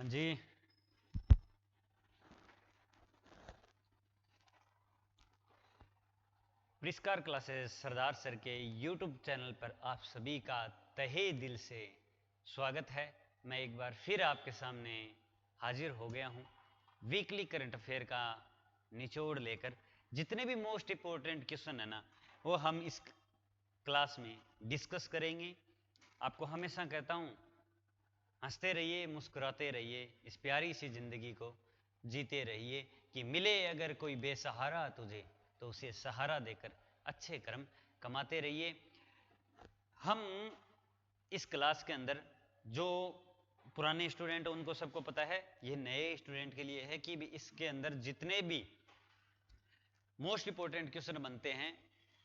हाँ जी। परिष्कार क्लासेस सरदार सर के YouTube चैनल पर आप सभी का तहे दिल से स्वागत है। मैं एक बार फिर आपके सामने हाजिर हो गया हूँ वीकली करंट अफेयर का निचोड़ लेकर। जितने भी मोस्ट इम्पोर्टेंट क्वेश्चन है ना, वो हम इस क्लास में डिस्कस करेंगे। आपको हमेशा कहता हूँ, हंसते रहिए, मुस्कुराते रहिए, इस प्यारी सी जिंदगी को जीते रहिए कि मिले अगर कोई बेसहारा तुझे तो उसे सहारा देकर अच्छे कर्म कमाते रहिए। हम इस क्लास के अंदर जो पुराने स्टूडेंट उनको सबको पता है, ये नए स्टूडेंट के लिए है कि भी इसके अंदर जितने भी मोस्ट इंपोर्टेंट क्वेश्चन बनते हैं,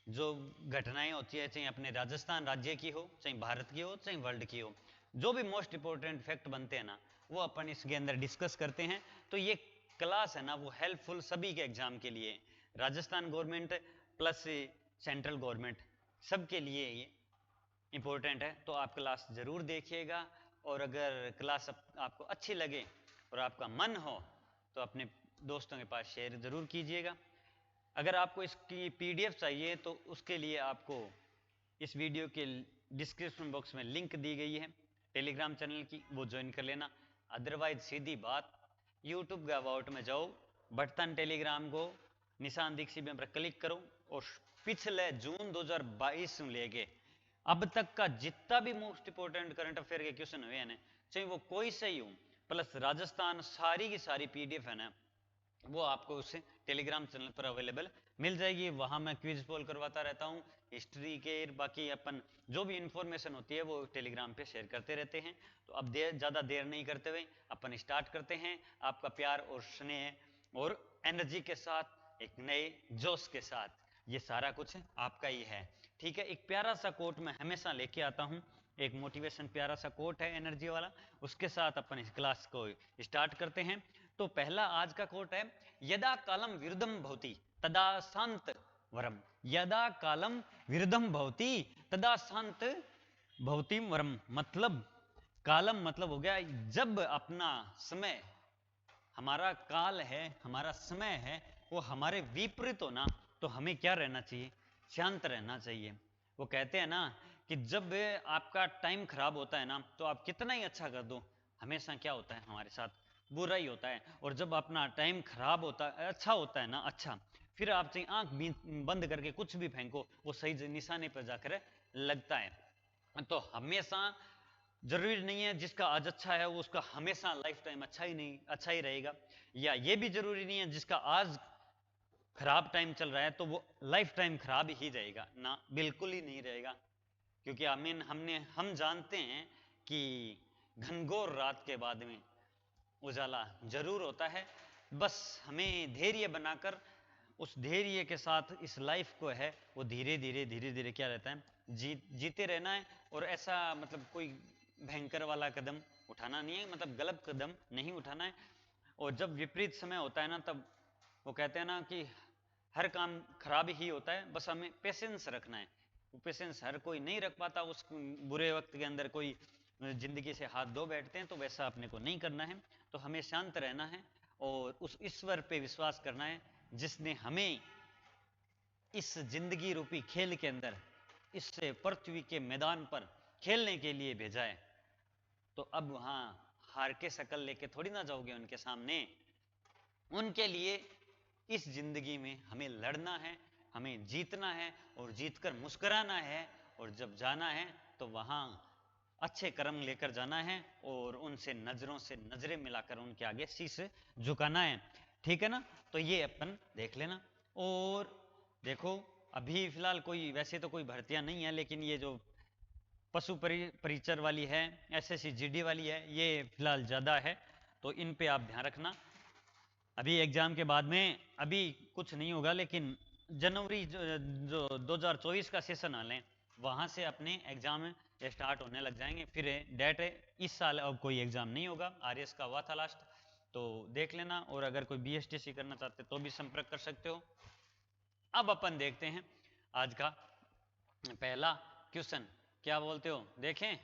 जो घटनाएं होती है, चाहे अपने राजस्थान राज्य की हो, चाहे भारत की हो, चाहे वर्ल्ड की हो, जो भी मोस्ट इंपोर्टेंट फैक्ट बनते हैं ना, वो अपन इसके अंदर डिस्कस करते हैं। तो ये क्लास है ना, वो हेल्पफुल सभी के एग्जाम के लिए, Rajasthan government plus central government, सबके लिए ये इम्पोर्टेंट है। तो आप क्लास ज़रूर देखिएगा, और अगर क्लास आपको अच्छी लगे और आपका मन हो तो अपने दोस्तों के पास शेयर ज़रूर कीजिएगा। अगर आपको इसकी PDF चाहिए तो उसके लिए आपको इस वीडियो के डिस्क्रिप्शन बॉक्स में लिंक दी गई है टेलीग्राम चैनल की, वो ज्वाइन कर लेना। अदरवाइज सीधी बात, यूट्यूब के अबाउट में जाओ, बटन टेलीग्राम को निशान दीक्षित पर क्लिक करो और पिछले जून 2022 से लेके अब तक का जितना भी मोस्ट इंपोर्टेंट करंट अफेयर के क्वेश्चन हुए हैं ना, चाहे वो कोई से ही हो, प्लस राजस्थान, सारी की सारी PDF है ना, वो आपको उस टेलीग्राम चैनल पर अवेलेबल मिल जाएगी। वहां मैं क्विज पोल करवाता रहता हूँ हिस्ट्री के, बाकी अपन जो भी इंफॉर्मेशन होती है वो टेलीग्राम पे शेयर करते रहते हैं। तो अब ज़्यादा देर नहीं करते हुए अपन स्टार्ट करते हैं। आपका प्यार और स्नेह और एनर्जी के साथ, एक नए जोश के साथ, ये सारा कुछ आपका ही है। ठीक है, एक प्यारा सा कोट मैं हमेशा लेके आता हूँ, एक मोटिवेशन प्यारा सा कोट है एनर्जी वाला, उसके साथ अपन इस क्लास को स्टार्ट करते हैं। तो पहला आज का कोट है, यदा कालम विरुद्धम भवति तदा शांत वरम। यदा कालम विरुद्धम भवति तदा शांत भवति वरम, मतलब कालम मतलब हो गया जब अपना समय, हमारा काल है, हमारा समय है, वो हमारे विपरीत हो ना, तो हमें क्या रहना चाहिए? शांत रहना चाहिए। वो कहते हैं ना कि जब आपका टाइम खराब होता है ना, तो आप कितना ही अच्छा कर दो, हमेशा क्या होता है हमारे साथ? बुरा ही होता है। और जब अपना टाइम खराब होता है, अच्छा होता है ना, अच्छा, फिर आप चाहे आंख बंद करके कुछ भी फेंको, वो सही निशाने पर जाकर लगता है। तो हमेशा जरूरी नहीं है जिसका आज अच्छा है वो उसका हमेशा लाइफ टाइम अच्छा ही रहेगा, या ये भी जरूरी नहीं है जिसका आज खराब टाइम चल रहा है तो वो लाइफ टाइम खराब ही रहेगा ना, बिल्कुल ही नहीं रहेगा। क्योंकि हम जानते हैं कि घनघोर रात के बाद में उजाला जरूर होता है। बस हमें धैर्य बनाकर, उस धैर्य के साथ इस लाइफ को है वो धीरे धीरे क्या रहता है, जीते रहना है। और ऐसा मतलब कोई भयंकर वाला कदम उठाना नहीं है, मतलब गलत कदम नहीं उठाना है। और जब विपरीत समय होता है ना, तब वो कहते हैं ना कि हर काम खराब ही होता है, बस हमें पेशेंस रखना है। वो पेशेंस हर कोई नहीं रख पाता, उस बुरे वक्त के अंदर कोई जिंदगी से हाथ धो बैठते हैं, तो वैसा अपने को नहीं करना है। तो हमें शांत रहना है और उस ईश्वर पे विश्वास करना है जिसने हमें इस जिंदगी रूपी खेल के अंदर, इस पृथ्वी के मैदान पर खेलने के लिए भेजा है। तो अब वहां हार के शक्ल लेके थोड़ी ना जाओगे उनके सामने। उनके लिए इस जिंदगी में हमें लड़ना है, हमें जीतना है और जीतकर मुस्कुराना है। और जब जाना है तो वहां अच्छे कर्म लेकर जाना है और उनसे नजरों से नजरें मिलाकर उनके आगे शीश झुकाना है। ठीक है ना? तो ये अपन देख लेना। और देखो, अभी फिलहाल कोई, वैसे तो कोई भर्तियां नहीं है, लेकिन ये जो पशु परिचर वाली है, SSC GD वाली है, ये फिलहाल ज़्यादा है, तो इन पे आप ध्यान रखना। अभी एग्जाम के बाद में अभी कुछ नहीं होगा, लेकिन जनवरी जो 2024 का सेशन आ लें, वहाँ से अपने एग्जाम स्टार्ट होने लग जाएंगे। फिर डेट इस साल अब कोई एग्जाम नहीं होगा, RS का हुआ था लास्ट, तो देख लेना। और अगर कोई BSTC करना चाहते तो भी संपर्क कर सकते हो। अब अपन देखते हैं आज का पहला क्वेश्चन, क्या बोलते हो? देखें,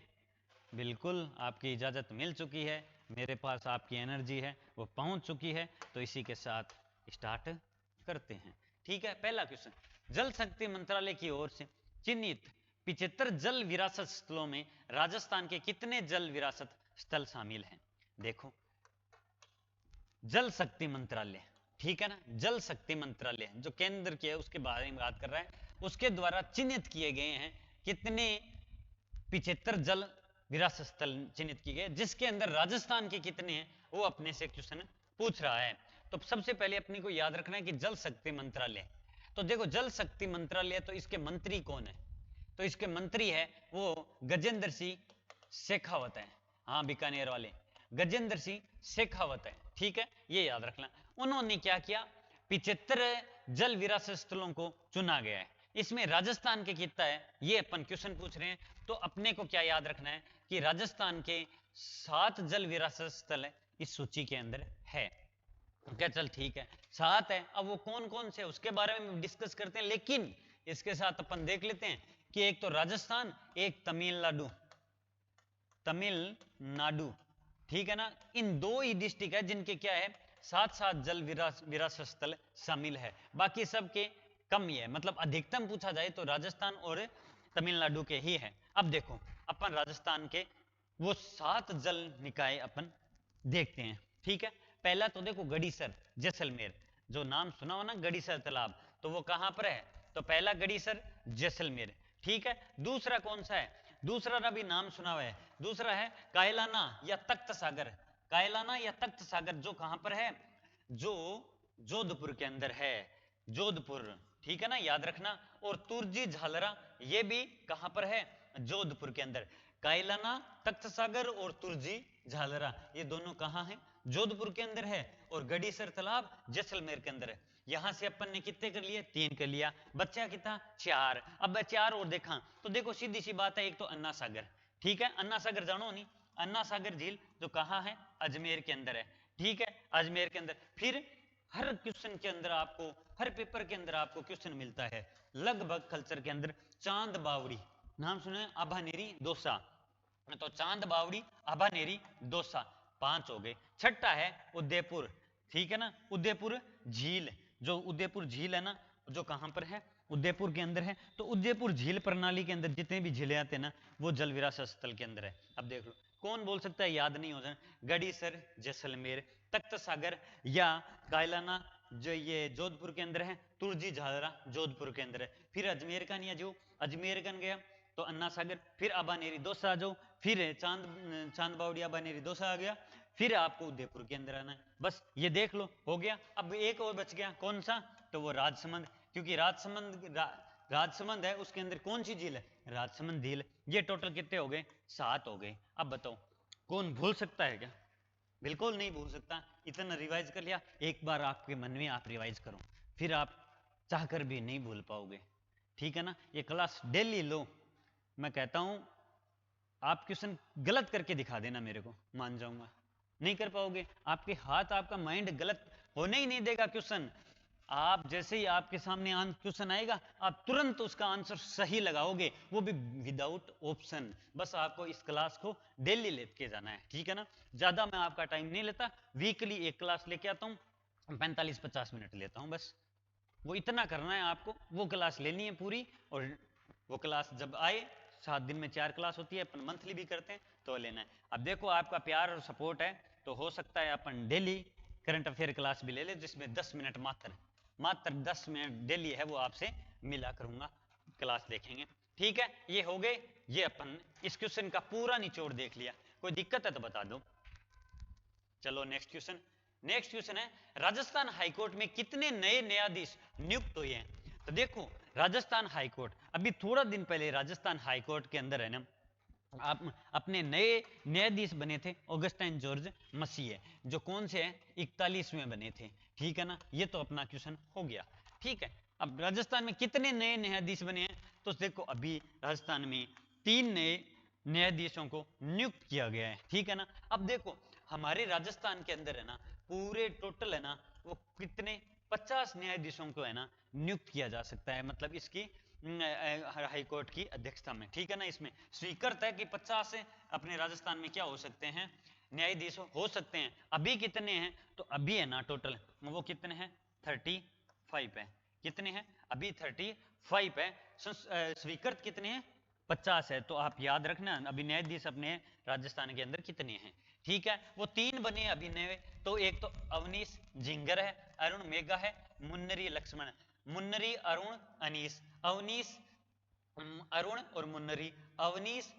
बिल्कुल आपकी इजाज़त मिल चुकी है, मेरे पास आपकी एनर्जी है वो पहुंच चुकी है, तो इसी के साथ स्टार्ट करते हैं। ठीक है, पहला क्वेश्चन, जल शक्ति मंत्रालय की ओर से चिन्हित 75 जल विरासत स्थलों में राजस्थान के कितने जल विरासत स्थल शामिल हैं? देखो, जल शक्ति मंत्रालय, ठीक है ना, जल शक्ति मंत्रालय जो केंद्र के है उसके बारे में बात कर रहा है, उसके द्वारा चिन्हित किए गए हैं कितने 75 जल विरासत स्थल चिन्हित किए गए, जिसके अंदर राजस्थान के कितने हैं वो अपने से क्वेश्चन पूछ रहा है। तो सबसे पहले अपने को याद रखना है कि जल शक्ति मंत्रालय, तो देखो जल शक्ति मंत्रालय, तो इसके मंत्री कौन है? तो इसके मंत्री है वो गजेंद्र सिंह शेखावत है, हाँ बीकानेर वाले गजेंद्र सिंह शेखावत है, ठीक है, ये याद रखना। उन्होंने क्या किया, 75 जल विरासत स्थलों को चुना गया है, इसमें राजस्थान के कितना है ये अपन क्वेश्चन पूछ रहे हैं, तो अपने को क्या याद रखना है कि राजस्थान के 7 जल विरासत स्थल इस सूची के अंदर है। क्या, चल ठीक है 7 है, अब वो कौन कौन से उसके बारे में डिस्कस करते हैं, लेकिन इसके साथ अपन देख लेते हैं कि एक तो राजस्थान, एक तमिलनाडु, तमिलनाडु, ठीक है ना, इन दो ही डिस्ट्रिक्ट है जिनके क्या है 7 जल विरासत स्थल शामिल है, बाकी सबके कम ही है, मतलब अधिकतम पूछा जाए तो राजस्थान और तमिलनाडु के ही है। अब देखो अपन राजस्थान के वो 7 जल निकाय अपन देखते हैं, ठीक है। पहला तो देखो गड़ीसर जैसलमेर, जो नाम सुना हो ना गड़ीसर तालाब, तो वो कहां पर है, तो पहला गड़ीसर जैसलमेर, ठीक है। दूसरा कौन सा है, दूसरा का भी नाम सुना हुआ है, दूसरा है कायलाना या तख्त सागर, कायलाना या तख्त सागर, जो कहां पर है, जो जोधपुर के अंदर है, जोधपुर, ठीक है ना, याद रखना। और तुरजी झालरा ये भी कहां पर है, जोधपुर के अंदर। कायलाना, तख्त सागर और तुरजी झालरा ये दोनों कहां हैं, जोधपुर के अंदर है, और गड़ीसर तालाब जैसलमेर के अंदर है। यहां से अपन ने कितने कर लिए, 3 कर लिया, बच्चा कितना 4। अब 4 और देखा तो देखो सीधी सी बात है, एक तो अन्ना सागर, ठीक है, अन्ना सागर जानो नहीं, अन्ना सागर झील जो कहां है, अजमेर के अंदर है, ठीक है, अजमेर के अंदर। फिर हर क्वेश्चन के अंदर आपको, हर पेपर के अंदर आपको क्वेश्चन मिलता है लगभग कल्चर के अंदर, चांद बावड़ी नाम सुना है, आभानेरी दोसा, तो चांद बावड़ी आभानेरी दोसा 5 हो गए। छठा है उदयपुर, ठीक है ना, उदयपुर झील, जो उदयपुर झील है ना, जो कहां पर है, उदयपुर के अंदर है। तो उदयपुर झील प्रणाली के अंदर जितने भी झीलें आते हैं ना, वो जल विरासत स्थल के अंदर है। अब देख लो कौन बोल सकता है, याद नहीं हो जाए, गड़ीसर जैसलमेर, तख्त सागर या कायलाना जो ये जोधपुर के अंदर है, तुरजी झालरा जोधपुर के अंदर है। फिर अजमेर का नहीं, जो अजमेर का गया तो अन्ना सागर, फिर आबानेरी दोसा आ जाओ, फिर चांद बावड़ी आबानेरी दोसा आ गया, फिर आपको उदयपुर के अंदर आना है। बस ये देख लो, हो गया। अब एक और बच गया, कौन सा, तो वो राजसमंद, क्योंकि राजसमंद है, उसके अंदर कौन सी झील है, राजसमंद झील। ये टोटल कितने हो गए, 7 हो गए। अब बताओ कौन भूल सकता है क्या, बिल्कुल नहीं भूल सकता। इतना रिवाइज कर लिया, एक बार आपके मन में आप रिवाइज करो, फिर आप चाहकर भी नहीं भूल पाओगे, ठीक है ना। ये क्लास डेली लो, मैं कहता हूं आप क्वेश्चन गलत करके दिखा देना मेरे को, मान जाऊंगा। नहीं कर पाओगे, आपके हाथ, आपका माइंड गलत होने ही नहीं देगा क्वेश्चन। आप जैसे ही आपके सामने क्वेश्चन आएगा, आप तुरंत उसका आंसर सही लगाओगे, वो भी विदाउट ऑप्शन। बस आपको इस क्लास को डेली लेके जाना है, ठीक है ना। ज्यादा मैं आपका टाइम नहीं लेता, वीकली एक क्लास लेके आता हूँ, 45-50 मिनट लेता हूँ बस। वो इतना करना है आपको, वो क्लास लेनी है पूरी, और वो क्लास जब आए, 7 दिन में 4 क्लास होती है, अपन मंथली भी करते हैं, तो लेना है। अब देखो आपका प्यार और सपोर्ट है, तो हो सकता है अपन डेली करंट अफेयर क्लास भी ले ले, जिसमें 10 मिनट मात्र 10 मिनट डेली है, वो आपसे मिला करूंगा, क्लास देखेंगे, ठीक है। ये हो गए, ये अपन इस क्वेश्चन का पूरा निचोड़ देख लिया। कोई दिक्कत है तो बता दो। चलो नेक्स्ट क्वेश्चन। नेक्स्ट क्वेश्चन है, राजस्थान हाईकोर्ट में कितने नए न्यायाधीश नियुक्त हुए हैं? तो देखो राजस्थान हाईकोर्ट, अभी थोड़ा दिन पहले राजस्थान हाईकोर्ट के अंदर है ना, आप अपने नए न्यायाधीश बने थे ऑगस्टाइन जॉर्ज मसीह, जो कौन से हैं, 41वें बने थे, ठीक है ना। ये तो अपना क्वेश्चन हो गया, ठीक है। अब राजस्थान में कितने नए न्यायाधीश बने हैं, तो देखो अभी राजस्थान में 3 नए न्यायाधीशों को नियुक्त किया गया है, ठीक है ना। अब देखो हमारे राजस्थान के अंदर है ना, पूरे टोटल है ना, वो कितने 50 न्यायाधीशों को है ना नियुक्त किया जा सकता है, मतलब इसकी हाई कोर्ट की अध्यक्षता में, ठीक है ना। इसमें स्वीकृत है कि 50 से अपने राजस्थान में क्या हो सकते हैं, न्यायाधीश हो सकते हैं। अभी कितने हैं, तो अभी है ना टोटल वो कितने हैं, 35 है। कितने हैं, अभी 35 है। स्वीकृत कितने हैं, 50 है। तो आप याद रखना अभी न्यायाधीश अपने राजस्थान के अंदर कितने हैं, ठीक है। वो 3 बने अभी नए, तो एक तो अवनीश जिंगर है, अरुण मेघा है, मुन्नरी लक्ष्मण, मुन्नरी अरुण अनीस, अवनीश अरुण और मुन्नरी, अवनीश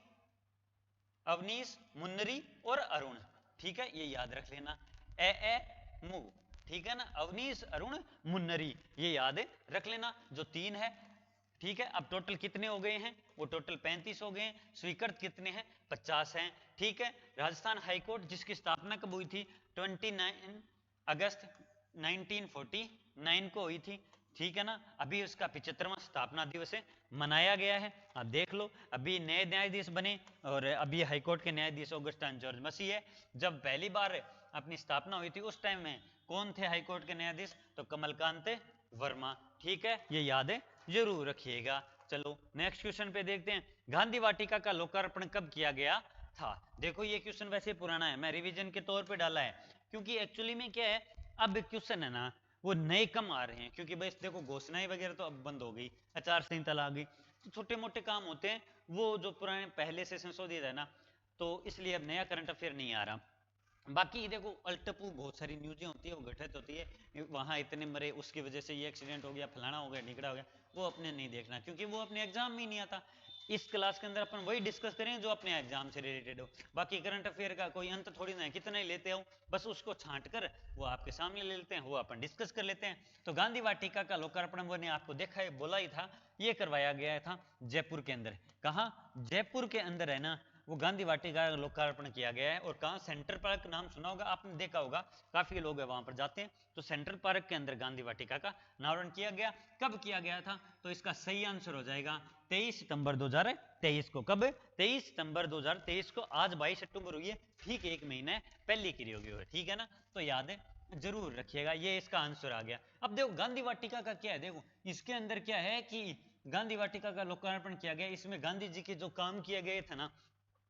अवनीश मुन्नरी और अरुण, ठीक है, ये याद रख लेना। ए मु, ठीक है ना, अवनीश अरुण मुन्नरी, ये याद रख लेना, जो 3 है, ठीक है। अब टोटल कितने हो गए हैं, वो टोटल 35 हो गए हैं। स्वीकृत कितने हैं, 50 हैं, ठीक है। राजस्थान हाईकोर्ट जिसकी स्थापना कब हुई थी, 29 अगस्त 1949 को हुई थी, ठीक है ना। अभी उसका 75वां स्थापना दिवस है, मनाया गया है। आप देख लो, अभी नए न्यायाधीश बने और अभी हाईकोर्ट के न्यायाधीश ऑगस्टाइन जॉर्ज मसी है। जब पहली बार अपनी स्थापना हुई थी उस टाइम में कौन थे हाईकोर्ट के न्यायाधीश, तो कमलकांत वर्मा, ठीक है, ये याद जरूर रखिएगा। चलो नेक्स्ट क्वेश्चन पे देखते हैं, गांधी वाटिका का लोकार्पण कब किया गया था। देखो ये क्वेश्चन वैसे पुराना है, मैं रिवीजन के तौर पे डाला है, क्योंकि एक्चुअली में क्या है, अब क्वेश्चन है ना वो नए कम आ रहे हैं, क्योंकि बस देखो घोषणाएं वगैरह तो अब बंद हो गई, आचार संहिता आ गई, तो छोटे मोटे काम होते हैं वो जो पुराने पहले से संशोधित है ना, तो इसलिए अब नया करंट अफेयर नहीं आ रहा। बाकी देखो अल्टपू बहुत सारी न्यूज़ें होती है, वो घटित होती है, वहाँ इतने मरे, उसकी वजह से ये एक्सीडेंट हो गया, फलाना हो गया, ढिकड़ा हो गया, वो अपने नहीं देखना, क्योंकि वो अपने एग्जाम में ही नहीं आता। इस क्लास के अंदर अपन वही डिस्कस करें जो अपने एग्जाम से रिलेटेड हो। बाकी करंट अफेयर का कोई अंत थोड़ी ना है, कितना ही लेते हो, बस उसको छांट कर वो आपके सामने ले लेते हैं, वो अपन डिस्कस कर लेते हैं। तो गांधी वाटिका का लोकार्पण मैंने आपको देखा है, बोला ही था, ये करवाया गया था जयपुर के अंदर। कहाँ, जयपुर के अंदर है ना, वो गांधी वाटिका का लोकार्पण किया गया है। और कहाँ, सेंट्रल पार्क नाम सुना होगा आपने, देखा होगा, काफी लोग वहां पर जाते हैं। तो सेंट्रल पार्क के अंदर गांधी वाटिका का अनावरण किया गया। कब किया गया था, तो इसका सही आंसर हो जाएगा 23 सितंबर 2023 को। कब, 23 सितंबर 2023 को। आज 22 अक्टूबर हुई है, ठीक एक महीना पहले की होगी, ठीक है ना, तो याद है जरूर रखिएगा, ये इसका आंसर आ गया। अब देखो गांधी वाटिका का क्या है, देखो इसके अंदर क्या है कि गांधी वाटिका का लोकार्पण किया गया, इसमें गांधी जी के जो काम किए गए थे ना,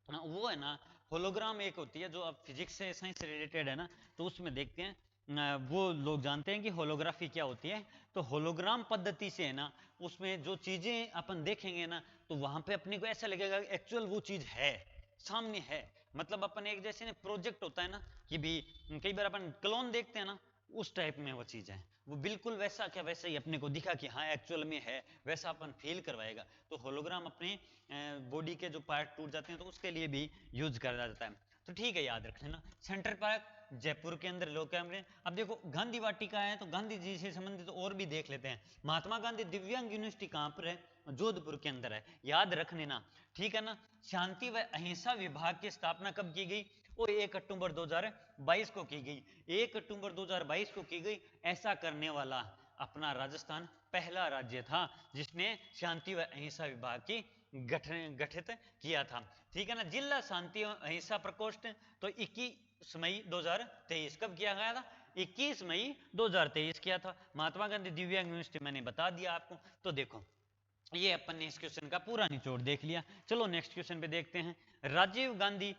वो है ना होलोग्राम एक होती है, जो अब फिजिक्स से साइंस से रिलेटेड है ना, तो उसमें देखते हैं वो लोग जानते हैं कि होलोग्राफी क्या होती है। तो होलोग्राम पद्धति से है ना, उसमें जो चीजें अपन देखेंगे ना, तो वहां पे अपने को ऐसा लगेगा एक्चुअल वो चीज है, सामने है। मतलब अपन एक जैसे ना प्रोजेक्ट होता है ना, कि भी कई बार अपन क्लोन देखते हैं ना, उस टाइप में वो चीज है, वो बिल्कुल वैसा क्या वैसा ही अपने को दिखा कि हाँ एक्चुअल में है, वैसा अपन फील करवाएगा। तो होलोग्राम अपने बॉडी के जो पार्ट टूट जाते हैं तो उसके लिए भी यूज करा जाता है। तो ठीक है, याद रख लेना। सेंट्रल पार्क जयपुर के अंदर लोग कैमरे। अब देखो गांधी वाटिका है, तो गांधी जी से संबंधित और भी देख लेते हैं। महात्मा गांधी दिव्यांग यूनिवर्सिटी कहाँ पर है, जोधपुर के अंदर है, याद रख लेना, ठीक है ना। शांति व अहिंसा विभाग की स्थापना कब की गई, वो 1 अक्टूबर 2022 को की गई, 1 अक्टूबर 2022 को की गई। ऐसा करने वाला अपना राजस्थान पहला राज्य था जिसने शांति व अहिंसा विभाग की गठित किया था, ठीक है ना। जिला शांति व अहिंसा प्रकोष्ठ तो 21 मई 2023 कब किया गया था, 21 मई 2023 किया था। महात्मा गांधी दिव्यांग यूनिवर्सिटी मैंने बता दिया आपको। तो देखो ये अपन ने इस क्वेश्चन का पूरा निचोड़ देख लिया। चलो नेक्स्ट क्वेश्चन पे देखते हैं, राजीव गांधी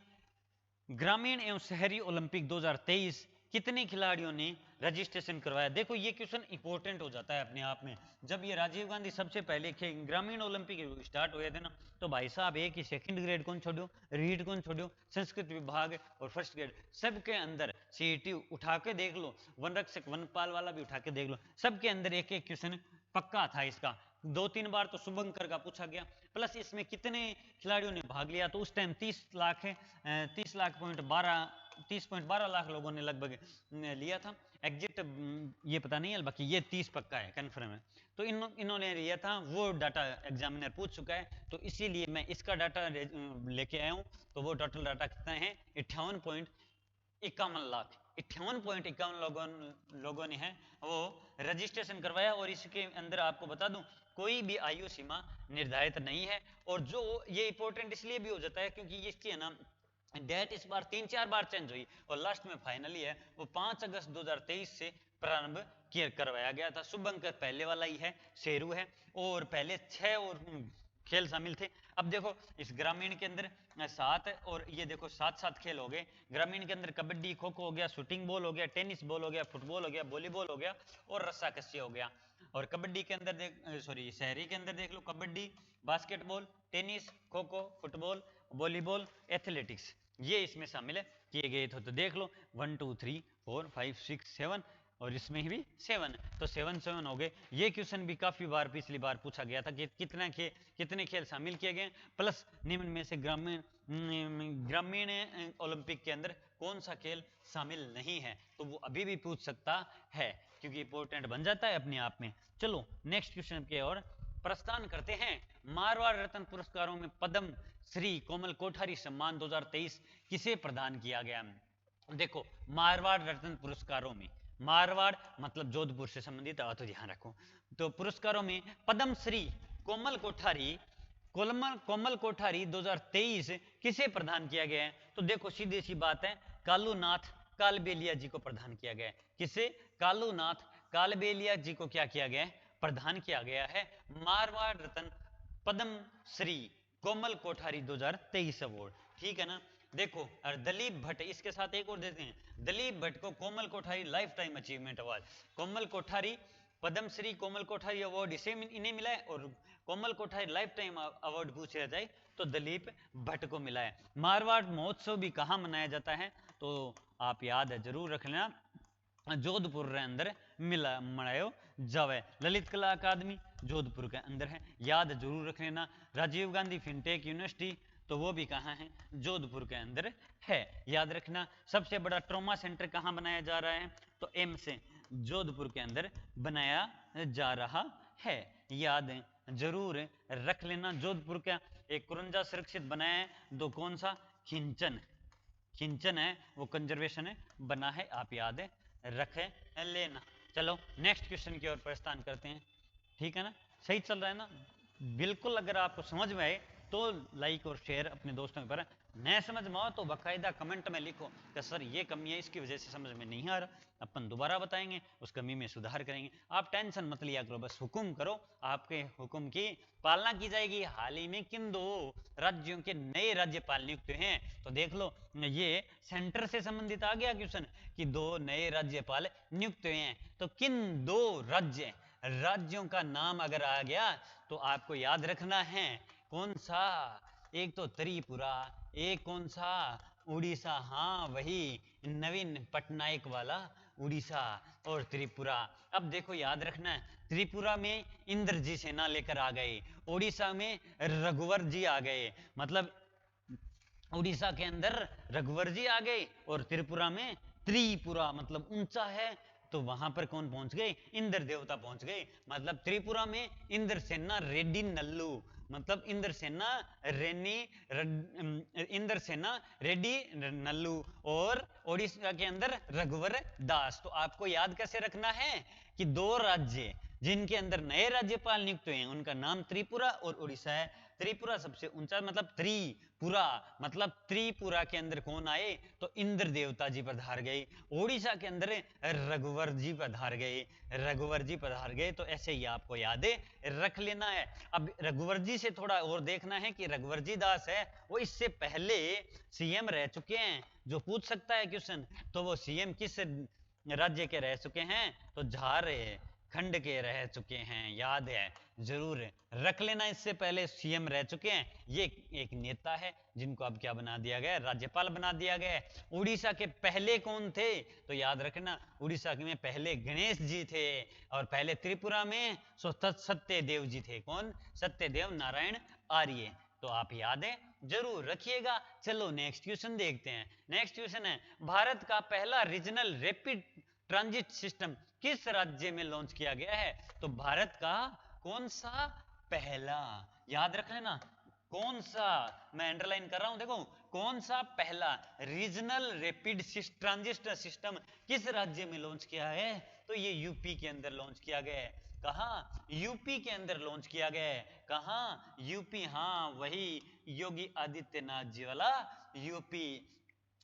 ग्रामीण एवं शहरी ओलंपिक 2023 कितने खिलाड़ियों ने रजिस्ट्रेशन करवाया। देखो ये क्वेश्चन इंपॉर्टेंट हो जाता है अपने आप में। जब ये राजीव गांधी सबसे पहले ग्रामीण ओलंपिक स्टार्ट हुए थे ना, तो भाई साहब एक ही सेकंड ग्रेड कौन छोड़ो, रीड कौन छोड़ो, संस्कृत विभाग और फर्स्ट ग्रेड सबके अंदर सीईटी उठा के देख लो, वन रक्षक वनपाल वाला भी उठा के देख लो, सबके अंदर एक एक क्वेश्चन पक्का था इसका। 2-3 बार तो शुभंकर का पूछा गया। प्लस इसमें कितने खिलाड़ियों ने भाग लिया, तो उस टाइम 30 लाख है, 30 लाख पॉइंट 30.12 लाख लोगों ने लगभग लिया था। एग्जिट ये पता नहीं है, बाकी ये 30 पक्का है, कन्फर्म है। तो इन्होंने लिया था, वो डाटा एग्जामिनर पूछ चुका है, तो इसीलिए मैं इसका डाटा लेके आया हूँ। तो वो टोटल डाटा कितना है, 58.51 लाख, 58.51 लोगों ने है वो रजिस्ट्रेशन करवाया। और इसके अंदर आपको बता दूं, कोई भी आयु सीमा निर्धारित नहीं है। और जो ये इंपॉर्टेंट इसलिए भी हो जाता है क्योंकि इसकी है ना डेट इस बार 3-4 बार चेंज हुई और लास्ट में फाइनली है वो 5 अगस्त 2023 से प्रारंभ करवाया गया था। शुभंकर पहले वाला ही है, शेरू है, और पहले 6 और खेल शामिल थे। अब देखो इस ग्रामीण के अंदर 7 और ये देखो 7 खेल हो गए। ग्रामीण के अंदर कबड्डी, खो खो हो गया, शूटिंग बॉल हो गया, टेनिस बॉल हो गया, फुटबॉल हो गया, वॉलीबॉल हो गया और रस्साकशी हो गया। और कबड्डी के अंदर शहरी के अंदर देख लो, kabaddi, basketball, tennis, kho kho, football, volleyball, athletics, ये इसमें शामिल है किए गए थे। तो देख लो 1 2 3 4 5 6 7 और इसमें भी 7, तो 7 हो गए। ये क्वेश्चन भी काफी बार पिछली बार पूछा गया था कि कितने खेल शामिल किए गए, प्लस निम्न में से ग्रामीण ओलंपिक के अंदर कौन सा खेल शामिल नहीं है, तो वो अभी भी पूछ सकता है क्योंकि इंपॉर्टेंट बन जाता है अपने आप में। चलो नेक्स्ट क्वेश्चन की ओर प्रस्थान करते हैं। मारवाड़ रत्न पुरस्कारों में पद्म श्री कोमल कोठारी सम्मान 2023 किसे प्रदान किया गया? देखो मारवाड़ रत्न पुरस्कारों में, मारवाड़ मतलब जोधपुर से संबंधित, तो ध्यान रखो, तो पुरस्कारों में पद्म श्री कोमल कोठारी 2023 किसे प्रदान किया गया है? तो देखो सीधी सी बात है, कालूनाथ कालबेलिया जी को प्रदान किया गया है। किसे? कालूनाथ कालबेलिया जी को क्या किया गया है? प्रदान किया गया है मारवाड़ रत्न पद्म श्री कोमल कोठारी 2023 अवार्ड। ठीक है ना। देखो और दलीप भट्ट, इसके साथ एक और देते हैं, दलीप भट्ट को Komal Kothari life time achievement award, Komal Kothari Padmashri Komal Kothari award इसे इन्हें मिला है, और Komal Kothari life time award पूछा जाए तो दलीप भट्ट को मिला है। मारवाड़ महोत्सव भी कहाँ मनाया जाता है? तो आप याद है जरूर रख लेना, जोधपुर के अंदर मिला मनायो जावे। ललित कला अकादमी जोधपुर के अंदर है, याद जरूर रख लेना। राजीव गांधी फिनटेक यूनिवर्सिटी, तो वो भी कहाँ है? जोधपुर के अंदर है, याद रखना। सबसे बड़ा ट्रॉमा सेंटर कहाँ बनाया जा रहा है? तो एम्स जोधपुर के अंदर बनाया जा रहा है, याद जरूर रख लेना। जोधपुर का एक कुरंजा सुरक्षित बनाया है, दो कौन सा? खिंचन है, वो कंजर्वेशन है बना है, आप याद रख लेना। चलो नेक्स्ट क्वेश्चन की ओर प्रस्थान करते हैं। ठीक है ना, सही चल रहा है ना? बिल्कुल, अगर आपको समझ में आए तो लाइक और शेयर अपने दोस्तों पर, नए समझ में आओ तो बाकायदा कमेंट में लिखो कि सर ये कमी है, इसकी वजह से समझ में नहीं आ रहा, अपन दोबारा बताएंगे, उस कमी में सुधार करेंगे। आप टेंशन मत लिया करो, बस हुक्म करो, आपके हुक्म की पालना की जाएगी। हाल ही में किन 2 राज्यों के नए राज्यपाल नियुक्त हैं? तो देख लो, ये सेंटर से संबंधित आ गया क्वेश्चन कि 2 नए राज्यपाल नियुक्त हुए हैं, तो किन 2 राज्यों का नाम अगर आ गया तो आपको याद रखना है कौन सा? एक तो त्रिपुरा, एक कौन सा? उड़ीसा, हाँ वही नवीन पटनायक वाला उड़ीसा और त्रिपुरा। अब देखो याद रखना है, त्रिपुरा में इंद्र जी सेना लेकर आ गए, उड़ीसा में रघुवर जी आ गए, मतलब उड़ीसा के अंदर रघुवर जी आ गए और त्रिपुरा में त्रिपुरा मतलब ऊंचा है, तो वहां पर कौन पहुंच गए? इंद्र देवता पहुंच गए। मतलब त्रिपुरा में इंद्र सेना रेड्डी नल्लू, मतलब इंद्र सेना रेड्डी नल्लू, और ओडिशा के अंदर रघुवर दास। तो आपको याद कैसे रखना है कि 2 राज्य जिनके अंदर नए राज्यपाल नियुक्त हुए हैं उनका नाम त्रिपुरा और उड़ीसा है। त्रिपुरा सबसे ऊंचा, मतलब त्रिपुरा के अंदर कौन आए? तो इंद्र देवता जी पधार गए। उड़ीसा के अंदर रघुवर जी पधार गए, तो ऐसे ही आपको याद रख लेना है। अब रघुवर जी से थोड़ा और देखना है कि रघुवर जी दास है वो इससे पहले सीएम रह चुके हैं, जो पूछ सकता है क्वेश्चन, तो वो सीएम किस राज्य के रह चुके हैं? तो झारखंड के रह चुके हैं, याद है जरूर रख लेना। इससे पहले सीएम रह चुके हैं, ये एक नेता है जिनको अब क्या बना दिया गया? राज्यपाल बना दिया गया। उड़ीसा के पहले कौन थे? तो याद रखना, उड़ीसा में पहले गणेश जी थे, और पहले त्रिपुरा में सत्यदेव जी थे। कौन? सत्यदेव नारायण आर्य। तो आप याद है जरूर रखिएगा। चलो नेक्स्ट क्वेश्चन देखते हैं। नेक्स्ट क्वेश्चन है, भारत का पहला रीजनल रैपिड ट्रांजिट सिस्टम किस राज्य में लॉन्च किया गया है? तो भारत का कौन सा पहला, याद रख लेना, कौन सा, मैं अंडरलाइन कर रहा हूं, देखो कौन सा पहला रीजनल रैपिड ट्रांजिट सिस्टम किस राज्य में लॉन्च किया है? तो ये यूपी के अंदर लॉन्च किया गया है। कहां? यूपी के अंदर लॉन्च किया गया है। कहां? यूपी, हाँ वही योगी आदित्यनाथ जी वाला यूपी।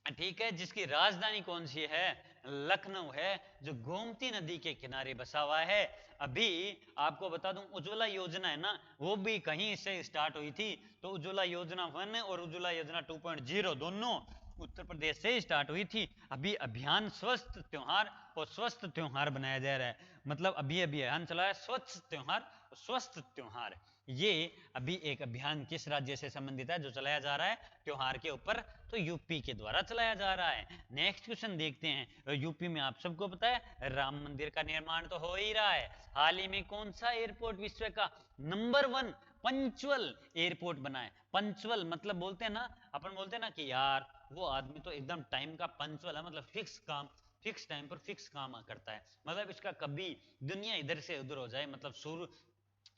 ठीक है, जिसकी राजधानी कौन सी है? लखनऊ है, जो गोमती नदी के किनारे बसा हुआ है। अभी आपको बता दूं, उज्ज्वला योजना है ना, वो भी कहीं से स्टार्ट हुई थी। तो उज्ज्वला योजना 1 और उज्ज्वला योजना 2.0 दोनों उत्तर प्रदेश से स्टार्ट हुई थी। अभी अभियान स्वस्थ त्योहार और स्वस्थ त्योहार बनाया जा रहा है। मतलब अभी अभियान चला है स्वच्छ त्योहार और स्वस्थ त्योहार। ये अभी एक अभियान किस राज्य से संबंधित है जो चलाया जा रहा है त्योहार के ऊपर? तो यूपी के द्वारा चलाया जा रहा है। नेक्स्ट क्वेश्चन देखते हैं। यूपी में आप सबको पता है राम मंदिर का निर्माण तो हो ही रहा है। हाल ही में कौन सा एयरपोर्ट विश्व का नंबर 1 पंचुअल एयरपोर्ट बना है? पंचुअल मतलब बोलते हैं ना, अपन बोलते हैं ना कि यार वो आदमी तो एकदम टाइम का पंचुअल है, मतलब फिक्स काम, फिक्स टाइम पर फिक्स काम करता है। मतलब इसका कभी दुनिया इधर से उधर हो जाए, मतलब शुरू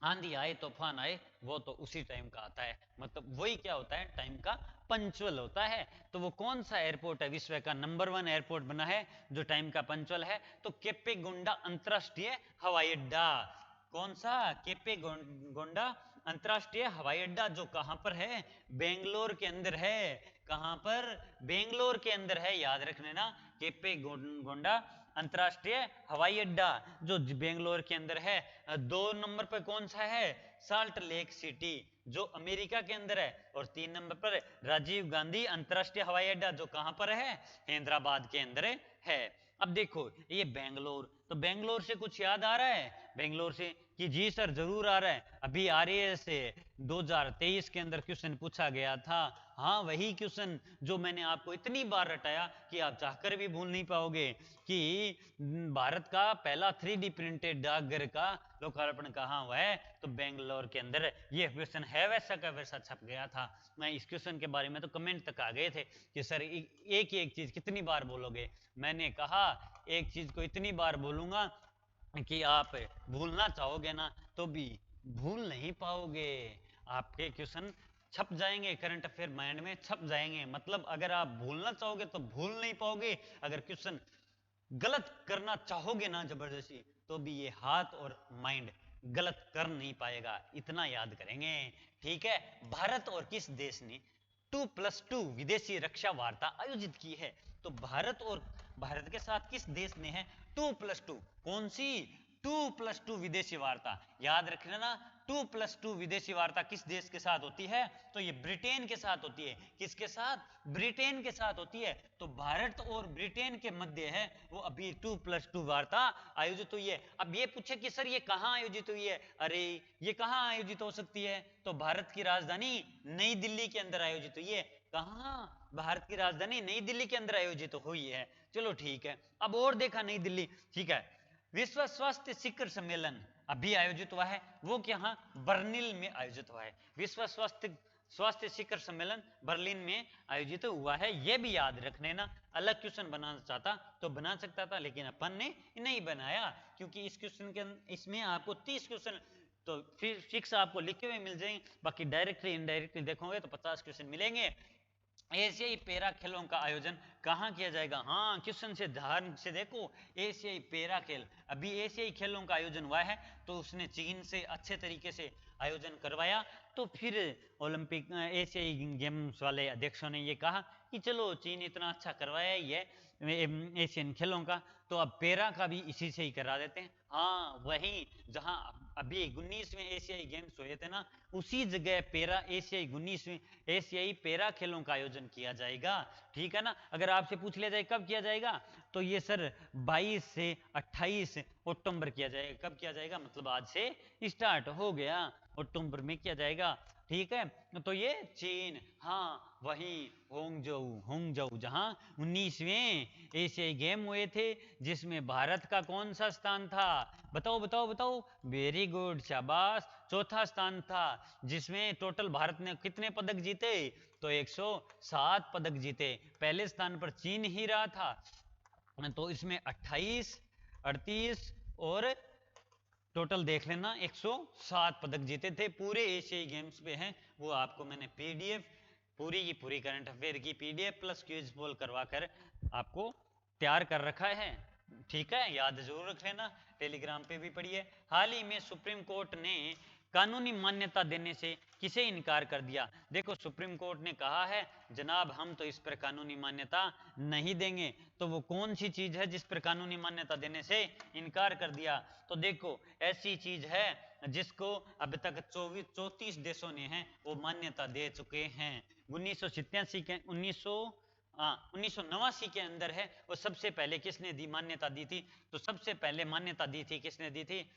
आंधी आए तूफान आए, वो तो उसी टाइम का आता है। मतलब वही क्या होता है, टाइम का पंचुअल होता है। तो वो कौन सा एयरपोर्ट है विश्व का नंबर 1 एयरपोर्ट बना है जो टाइम का पंचुअल है? तो केपे गोंडा अंतरराष्ट्रीय हवाई अड्डा। कौन सा? केपे गोंडा अंतरराष्ट्रीय हवाई अड्डा, जो कहां पर है? बेंगलोर के अंदर है। कहां पर? बेंगलोर के अंदर है, याद रखने ना। केपे गोंडा अंतरराष्ट्रीय हवाई अड्डा जो बेंगलोर के अंदर है। 2 नंबर पर कौन सा है? साल्ट लेक सिटी जो अमेरिका के अंदर है। और 3 नंबर पर राजीव गांधी अंतरराष्ट्रीय हवाई अड्डा जो कहां पर है? हैदराबाद के अंदर है। अब देखो ये बेंगलोर, तो बेंगलोर से कुछ याद आ रहा है? बेंगलोर से कि जी सर जरूर आ रहा है। अभी आरएएस से 2023 के अंदर क्वेश्चन पूछा गया था। हाँ वही क्वेश्चन जो मैंने आपको इतनी बार रटाया कि आप चाहकर भी भूल नहीं पाओगे कि भारत का पहला 3D प्रिंटेड डाकघर का लोकार्पण कहाँ हुआ है? तो बेंगलोर के अंदर। ये क्वेश्चन है वैसा का वैसा छप गया था। मैं इस क्वेश्चन के बारे में तो कमेंट तक आ गए थे कि सर एक ही एक चीज कितनी बार बोलोगे? मैंने कहा एक चीज को इतनी बार बोलूंगा कि आप भूलना चाहोगे ना तो भी भूल नहीं पाओगे। आपके क्वेश्चन छप जाएंगे, करंट अफेयर माइंड में छप जाएंगे। मतलब अगर आप भूलना चाहोगे तो भूल नहीं पाओगे, अगर क्वेश्चन गलत करना चाहोगे ना जबरदस्ती तो भी ये हाथ और माइंड गलत कर नहीं पाएगा। इतना याद करेंगे। ठीक है, भारत और किस देश ने 2+2 विदेशी रक्षा वार्ता आयोजित की है? तो भारत के साथ किस देश ने है 2+2? कौन सी? 2+2 विदेशी वार्ता। याद रखना ना, 2+2 विदेशी वार्ता किस देश के साथ होती है? तो ये ब्रिटेन के साथ होती है। किसके साथ? ब्रिटेन के साथ होती है। तो भारत और ब्रिटेन के मध्य है वो अभी 2+2 वार्ता आयोजित हुई है। अब ये पूछे कि सर ये कहां आयोजित हुई है? अरे ये कहां आयोजित हो सकती है? तो भारत की राजधानी नई दिल्ली के अंदर आयोजित हुई है। कहां? भारत की राजधानी नई दिल्ली के अंदर आयोजित हुई है। चलो ठीक है, अब और देखा नई दिल्ली। ठीक है, विश्व स्वास्थ्य शिखर सम्मेलन अभी आयोजित हुआ है, वो क्या बर्लिन में आयोजित हुआ है। विश्व स्वास्थ्य शिखर सम्मेलन बर्लिन में आयोजित हुआ है। ये भी याद रखने ना, अलग क्वेश्चन बनाना चाहता तो बना सकता था, लेकिन अपन ने नहीं बनाया क्योंकि इस क्वेश्चन के इसमें आपको 30 क्वेश्चन तो फिर फिक्स आपको लिखे हुए मिल जाएंगे। बाकी डायरेक्टली इनडायरेक्टली देखोगे तो 50 क्वेश्चन मिलेंगे। एशियाई पैरा खेलों का आयोजन कहाँ किया जाएगा? हाँ क्वेश्चन से ध्यान से देखो, एशियाई पैरा खेल, अभी एशियाई खेलों का आयोजन हुआ है तो उसने चीन से अच्छे तरीके से आयोजन करवाया। तो फिर ओलंपिक एशियाई गेम्स वाले अध्यक्षों ने ये कहा कि चलो चीन इतना अच्छा करवाया ही है एशियन खेलों का, तो अब पैरा का भी इसी से ही करा देते हैं। हाँ वहीं जहां अभी 19वें एशियाई गेम्स हुए थे ना, उसी जगह पैरा एशियाई पैरा खेलों का आयोजन किया जाएगा। ठीक है ना। अगर आपसे पूछ लिया जाए कब किया जाएगा, तो ये सर 22 से 28 अक्टूबर किया जाएगा। कब किया जाएगा? मतलब आज से स्टार्ट हो गया, अक्टूबर में किया जाएगा। ठीक है, तो ये चीन, हाँ वही होंगजोऊ जहां 19वें एशियाई गेम हुए थे, जिसमें भारत का कौन सा स्थान था? बताओ बताओ बताओ। वेरी गुड, शाबाश, चौथा स्थान था। जिसमें टोटल भारत ने कितने पदक जीते? तो 107 पदक जीते। पहले स्थान पर चीन ही रहा था, तो इसमें 28, 38 और टोटल देख लेना 107 पदक जीते थे। पूरे एशियाई गेम्स पे हैं वो, आपको मैंने पीडीएफ पूरी की पूरी करंट अफेयर की पीडीएफ प्लस क्विज पोल करवा कर आपको तैयार कर रखा है। ठीक है, याद जरूर रख लेना, टेलीग्राम पे भी पढ़िए। हाल ही में सुप्रीम कोर्ट ने कानूनी मान्यता देने से किसे इनकार कर दिया। देखो सुप्रीम कोर्ट ने कहा है जनाब हम तो इस पर कानूनी मान्यता नहीं देंगे, तो वो कौन सी चीज है जिस पर कानूनी मान्यता देने से इनकार कर दिया। तो देखो ऐसी चीज है जिसको अब तक 34 देशों ने है वो मान्यता दे चुके हैं। 1987 के 1989 के अंदर है वो सबसे पहले किसने दी मान्यता दी थी, तो सबसे पहले मान्यता दी थी किसने दी थी,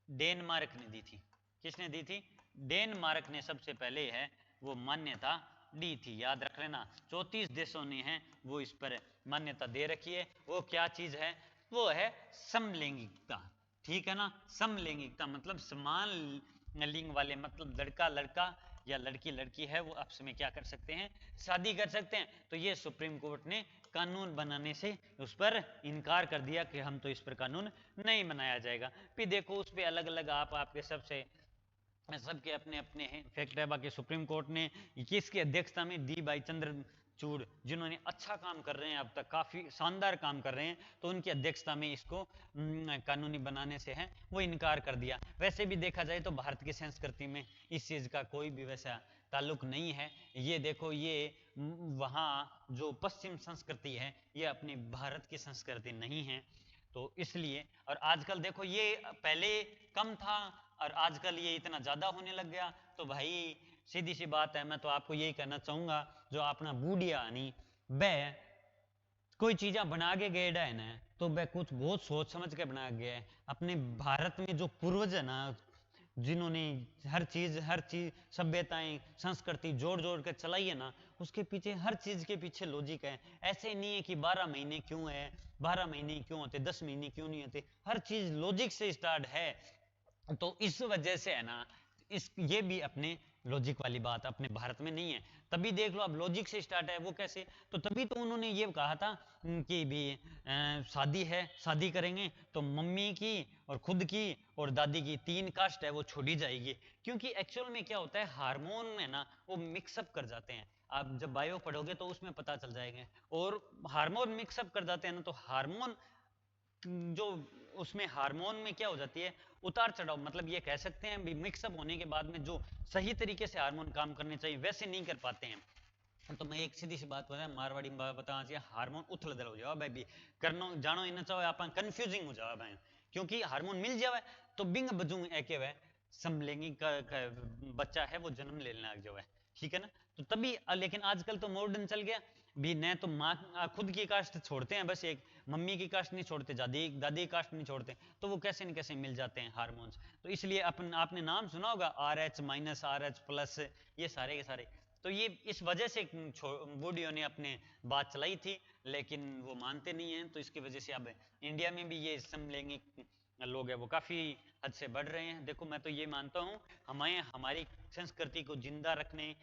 डेनमार्क ने दी थी। किसने दी थी, डेनमार्क ने सबसे पहले है वो मान्यता दी थी, याद रख लेना। 34 देशों ने हैं वो इस पर मान्यता दे रखी है। वो क्या चीज है, वो है समलैंगिकता, ठीक है ना। समलैंगिकता मतलब समान लिंग वाले, मतलब लड़का लड़का या लड़की लड़की है वो आपस में क्या कर सकते हैं, शादी कर सकते हैं। तो ये सुप्रीम कोर्ट ने कानून बनाने से उस पर इनकार कर दिया कि हम तो इस पर कानून नहीं बनाया जाएगा। फिर देखो उस पर अलग अलग आपके सबसे सबके अपने अपने हैं फैक्ट है। बाकी सुप्रीम कोर्ट ने किसकी अध्यक्षता में, डी वाई चंद्रचूड़ जिन्होंने अच्छा काम कर रहे हैं, अब तक काफी शानदार काम कर रहे हैं, तो उनकी अध्यक्षता में इसको कानूनी बनाने से है वो इनकार कर दिया। वैसे भी देखा जाए तो भारत की संस्कृति में इस चीज का कोई भी वैसा ताल्लुक नहीं है। ये देखो ये वहाँ जो पश्चिम संस्कृति है ये अपनी भारत की संस्कृति नहीं है, तो इसलिए। और आजकल देखो ये पहले कम था और आजकल ये इतना ज्यादा होने लग गया। तो भाई सीधी सी बात है, मैं तो आपको यही कहना चाहूंगा जो अपना बूढ़िया नहीं वह कोई चीज़ा बना के गए है ना, तो वह कुछ बहुत सोच समझ के बना गया है। अपने भारत में जो पूर्वज है ना जिन्होंने हर चीज सभ्यताएं संस्कृति जोड़ जोड़ कर चलाई है ना, उसके पीछे हर चीज के पीछे लॉजिक है। ऐसे नहीं है कि 12 महीने क्यों है, 12 महीने क्यों होते, 10 महीने क्यों नहीं होते, हर चीज लॉजिक से स्टार्ट है। तो इस वजह से है ना इस ये भी अपने लॉजिक वाली बात अपने भारत में नहीं है। तभी देख लो अब लॉजिक से स्टार्ट है, वो कैसे, तो तभी तो उन्होंने ये कहा था कि भी शादी है, शादी करेंगे तो मम्मी की और खुद की और दादी की 3 कास्ट है वो छोड़ी जाएगी। क्योंकि एक्चुअल में क्या होता है हार्मोन में ना वो मिक्सअप कर जाते हैं। आप जब बायो पढ़ोगे तो उसमें पता चल जाएगा। और हार्मोन मिक्सअप कर जाते हैं ना, तो हार्मोन जो उसमें हार्मोन में क्या हो जाती है उतार चढ़ाव, मतलब ये कह सकते हैं भी मिक्सअप होने के बाद में जो सही तरीके से हार्मोन काम करने चाहिए वैसे नहीं कर पाते हैं। तो मैं एक सीधी सी बात बता मारवाड़ी में बता हार्मोन उथल दल हो जाओ भाई भी करनो जानो इन चाहो आप कंफ्यूजिंग हो जाओ भाई, क्योंकि हार्मोन मिल जावे तो बिंग बजूंग एके वह समलैंगिक बच्चा है वो जन्म लेने लग जाए, ठीक है ना। तो तभी लेकिन आजकल तो मॉडर्न चल गया भी, न तो माँ खुद की कास्ट छोड़ते हैं, बस एक मम्मी की कास्ट नहीं छोड़ते, दादी की कास्ट नहीं छोड़ते, तो वो कैसे न कैसे मिल जाते हैं हार्मोन्स। तो इसलिए आपने नाम सुना होगा RH माइनस RH प्लस, ये सारे के सारे। तो ये इस वजह से बूढ़ियों ने अपने बात चलाई थी, लेकिन वो मानते नहीं हैं। तो इसकी वजह से अब इंडिया में भी ये समलैंगिक लोग हैं वो काफ़ी हद से बढ़ रहे हैं। देखो मैं तो ये मानता हूँ हमें हमारी संस्कृति को जिंदा रखने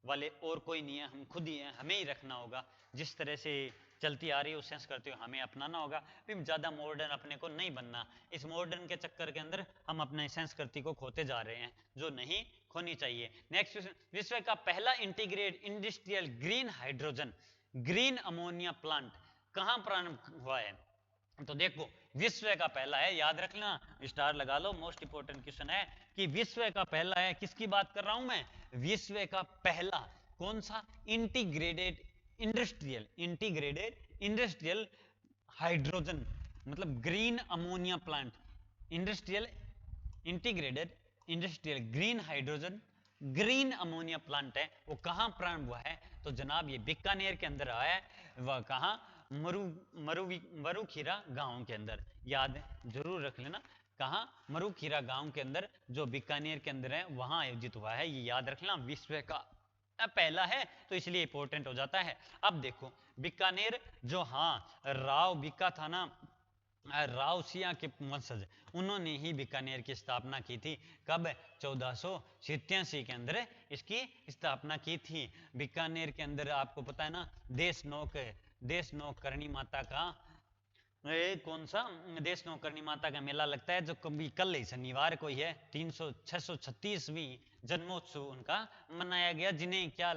वाले और कोई नहीं है, हम खुद ही हैं, हमें ही रखना होगा। जिस तरह से चलती आ रही है उस संस्कृति को हमें अपनाना होगा, फिर ज़्यादा मॉडर्न अपने को नहीं बनना। इस मॉडर्न के चक्कर के अंदर हम अपने संस्कृति को खोते जा रहे हैं जो नहीं खोनी चाहिए। नेक्स्ट, विश्व का पहला integrated industrial green hydrogen green ammonia plant कहाँ प्रारंभ हुआ है। तो देखो विश्व का पहला है, याद रखना, स्टार लगा लो, मोस्ट इंपोर्टेंट क्वेश्चन है कि विश्व का पहला है, किसकी बात कर रहा हूं मैं, विश्व का पहला कौन सा इंटीग्रेटेड इंडस्ट्रियल हाइड्रोजन मतलब green ammonia plant, integrated industrial green hydrogen green ammonia plant है, वो कहां प्रारंभ हुआ है। तो जनाब ये बीकानेर के अंदर आया है। वह कहां, मरुखीरा गांव के अंदर, याद जरूर रख लेना, कहां, मरुखीरा गांव के अंदर जो बीकानेर के अंदर है वहां आयोजित हुआ है। ये याद रखना विश्व का पहला है तो इसलिए इंपॉर्टेंट हो जाता है। अब देखो बीकानेर जो, हाँ राव बीका था ना, राव सिया के वंशज, उन्होंने ही बीकानेर की स्थापना की थी। कब, 1487 के अंदर इसकी स्थापना की थी। बीकानेर के अंदर आपको पता है ना देश नौक करणी माता का कौन सा देश नौकरनी माता का मेला लगता है जो कभी कल ही शनिवार को ही है। 636वीं जन्मोत्सव उनका मनाया गया, जिन्हें क्या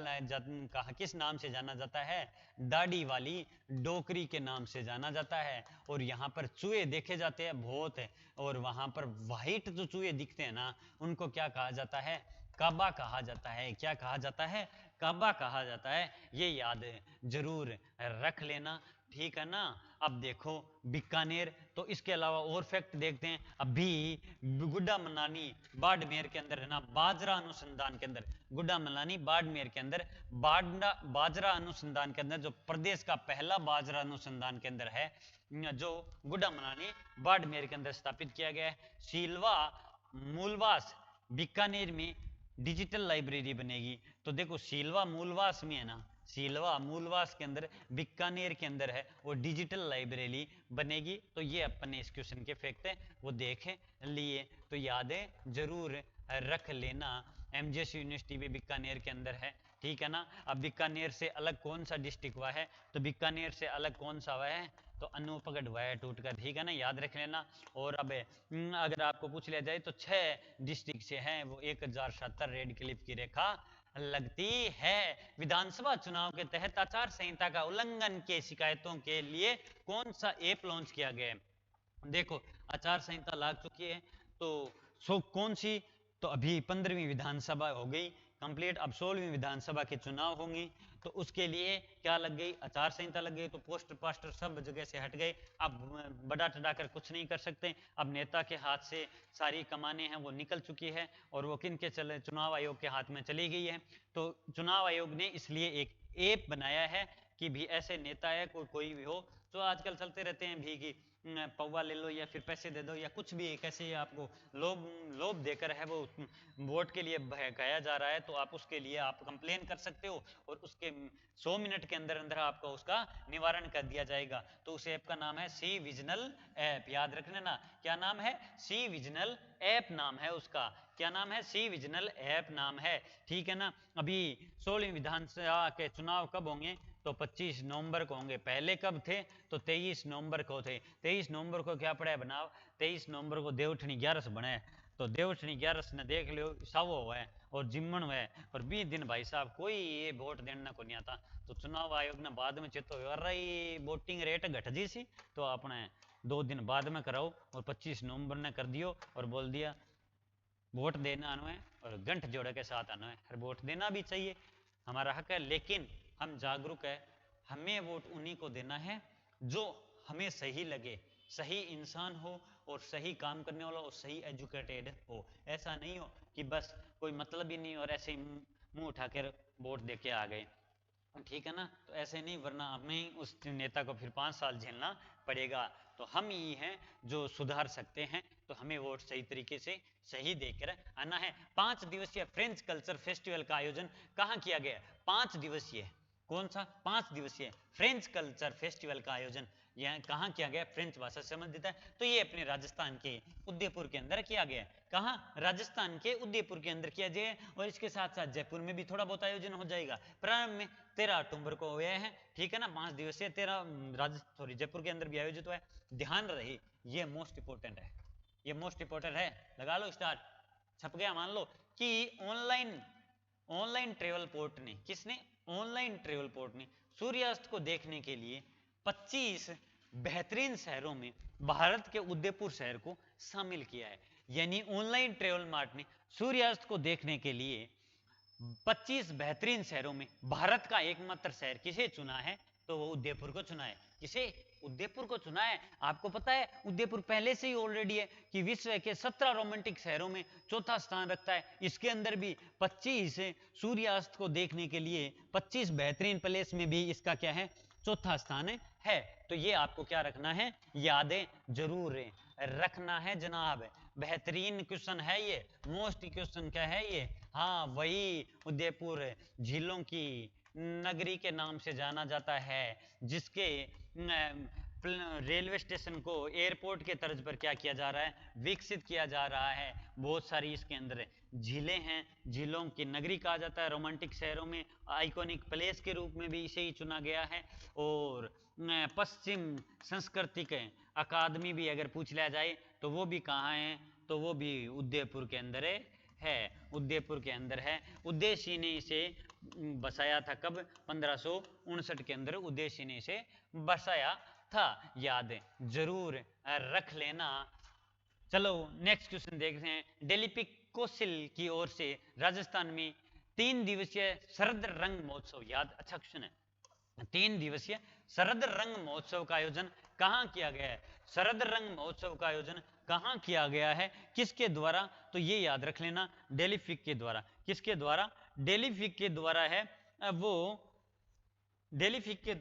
कहा किस नाम से जाना जाता है? दाढ़ी वाली डोकरी के नाम से जाना जाता है। और यहाँ पर चूहे देखे जाते हैं बहुत है, और वहां पर वाइट जो चूहे दिखते हैं ना, उनको क्या कहा जाता है? काबा कहा जाता है। क्या कहा जाता है? काबा कहा जाता है। ये याद जरूर रख लेना, ठीक है ना। अब देखो बीकानेर, तो इसके अलावा और फैक्ट देखते हैं। अभी गुड्डा मनानी बाड़मेर के अंदर है ना, बाजरा अनुसंधान के अंदर, गुड्डा मनानी बाड़मेर के अंदर बाजरा अनुसंधान के अंदर, जो प्रदेश का पहला बाजरा अनुसंधान के अंदर है, जो गुड्डा मनानी बाड़मेर के अंदर स्थापित किया गया है। सीलवा मूलवास बीकानेर में डिजिटल लाइब्रेरी बनेगी। तो देखो सीलवा मूलवास में है ना, सीलवा मूलवास के अंदर बीकानेर के अंदर है वो डिजिटल लाइब्रेरी बनेगी। तो ये अपने इस क्वेश्चन के फैक्ट है वो देखे लिए, तो यादें जरूर रख लेना। एमजीएस यूनिवर्सिटी भी बीकानेर के अंदर है, ठीक है ना। अब बीकानेर से अलग कौन सा डिस्ट्रिक्ट हुआ है? तो बीकानेर से अलग कौन सा हुआ है? तो अनूपगढ़ हुआ है टूटकर, ठीक है ना, याद रख लेना। और अब अगर आपको पूछ लिया जाए तो 6 डिस्ट्रिक्ट से हैं वो 1070 रेड क्लिफ की रेखा लगती है। विधानसभा चुनाव के तहत आचार संहिता का उल्लंघन के शिकायतों के लिए कौन सा ऐप लॉन्च किया गया है? देखो आचार संहिता लाग चुकी है, तो कौन सी? तो अभी 15वीं विधानसभा हो गई कंप्लीट, अब 16वीं विधानसभा के चुनाव होंगे, तो उसके लिए क्या लग गई? आचार संहिता लग गई। तो पोस्टर पास्टर सब जगह से हट गए, अब बड़ा चढ़ा कर कुछ नहीं कर सकते। अब नेता के हाथ से सारी कमाने हैं वो निकल चुकी है, और वो किन के चले? चुनाव आयोग के हाथ में चली गई है। तो चुनाव आयोग ने इसलिए एक ऐप बनाया है कि भी ऐसे नेता है कोई भी हो, जो आजकल चलते रहते हैं भी कि पौवा ले लो या फिर पैसे दे दो या कुछ भी, कैसे आपको लोभ देकर है वो वोट के लिए बहकाया जा रहा है, तो आप उसके लिए आप कंप्लेन कर सकते हो, और उसके 100 मिनट के अंदर अंदर आपको उसका निवारण कर दिया जाएगा। तो उस ऐप का नाम है सी विजिनल ऐप, याद रख लेना। क्या नाम है? सी विजिनल ऐप नाम है उसका। क्या नाम है? सी विजिनल ऐप नाम है, ठीक है ना। अभी 16वीं विधानसभा के चुनाव कब होंगे? तो 25 नवंबर को होंगे। पहले कब थे? तो 23 नवंबर को थे। 23 नवंबर को क्या पड़ा है बनाव? 23 नवंबर को देवठनी 11 बना है। तो देवठनी 11 ने देख लियो सावो हुआ है और जिम्मन हुआ है, और 20 दिन भाई साहब कोई ये वोट देना को नहीं आता। तो चुनाव आयोग ने बाद में चेतो रही वोटिंग रेट घट जी सी, तो आपने 2 दिन बाद में कराओ, और 25 नवंबर ने कर दियो और बोल दिया वोट देना आना है, और गंठ जोड़े के साथ आना है। हर वोट देना भी चाहिए, हमारा हक है, लेकिन हम जागरूक है, हमें वोट उन्हीं को देना है जो हमें सही लगे, सही इंसान हो और सही काम करने वाला और सही एजुकेटेड हो। ऐसा नहीं हो कि बस कोई मतलब ही नहीं और ऐसे ही मुंह उठाकर वोट दे के आ गए, ठीक है ना। तो ऐसे नहीं, वरना हमें उस नेता को फिर 5 साल झेलना पड़ेगा। तो हम ही हैं जो सुधार सकते हैं, तो हमें वोट सही तरीके से सही देकर आना है। 5 दिवसीय फ्रेंच कल्चर फेस्टिवल का आयोजन कहाँ किया गया? 5 दिवसीय, कौन सा? 5 दिवसीय फ्रेंच कल्चर फेस्टिवल का आयोजन यह कहाँ किया गया? फ्रेंच भाषा से संबंधित है, तो ये अपने राजस्थान के उदयपुर के अंदर किया गया। कहाँ? राजस्थान के उदयपुर के अंदर किया जाए, और इसके साथ साथ जयपुर में भी थोड़ा बहुत आयोजन हो जाएगा। प्रारंभ में 13 अक्टूबर को हुए हैं, ठीक है ना। 5 दिवसीय 13 जयपुर के अंदर भी आयोजित हुआ है। ध्यान रहे, ये मोस्ट इंपोर्टेंट है, ये मोस्ट इंपोर्टेंट है। लगा लो स्टार्ट, छप गया मान लो कि ऑनलाइन ट्रेवल पोर्ट ने, किसने? ऑनलाइन ट्रेवल पोर्ट ने सूर्यास्त को देखने के लिए 25 बेहतरीन शहरों में भारत के उदयपुर शहर को शामिल किया है। यानी ऑनलाइन ट्रेवल मार्ट ने सूर्यास्त को देखने के लिए 25 बेहतरीन शहरों में भारत का एकमात्र शहर किसे चुना है? तो वो उदयपुर को चुना है। किसे? उदयपुर को चुना है। आपको पता है उदयपुर पहले से ही ऑलरेडी है कि विश्व के 17 रोमांटिक शहरों में चौथा स्थान रखता है। इसके अंदर भी 25 सूर्यास्त को देखने के लिए 25 बेहतरीन प्लेस में भी इसका क्या है? चौथा स्थान है। तो ये आपको क्या रखना है? यादें जरूर रखना है जनाब। बेहतरीन क्वेश्चन है ये, मोस्ट क्वेश्चन क्या है ये? हाँ वही, उदयपुर झीलों की नगरी के नाम से जाना जाता है, जिसके रेलवे स्टेशन को एयरपोर्ट के तर्ज पर क्या किया जा रहा है, विकसित किया जा रहा है। बहुत सारी इसके अंदर झीलें हैं, झीलों की नगरी कहा जाता है। रोमांटिक शहरों में आइकॉनिक प्लेस के रूप में भी इसे ही चुना गया है। और पश्चिम सांस्कृतिक अकादमी भी अगर पूछ लिया जाए तो वो भी कहाँ है, तो वो भी उदयपुर के अंदर है, उदयपुर के अंदर है। उदयसी ने इसे बसाया था कब, 1559 के अंदर उदयसी ने इसे बसाया था। याद जरूर रख लेना। चलो नेक्स्ट क्वेश्चन देखते हैं। डेलीपिक कौशल की ओर से राजस्थान में 3 दिवसीय शरद रंग महोत्सव, याद अच्छा क्वेश्चन है, 3 दिवसीय शरद रंग महोत्सव का आयोजन कहाँ किया गया है। शरद रंग महोत्सव का आयोजन कहाँ किया गया है, किसके द्वारा, तो ये याद रख लेना, डेलीफिक के द्वारा। किसके द्वारा, डेलीफिक के द्वारा है वो, डेलीफिक के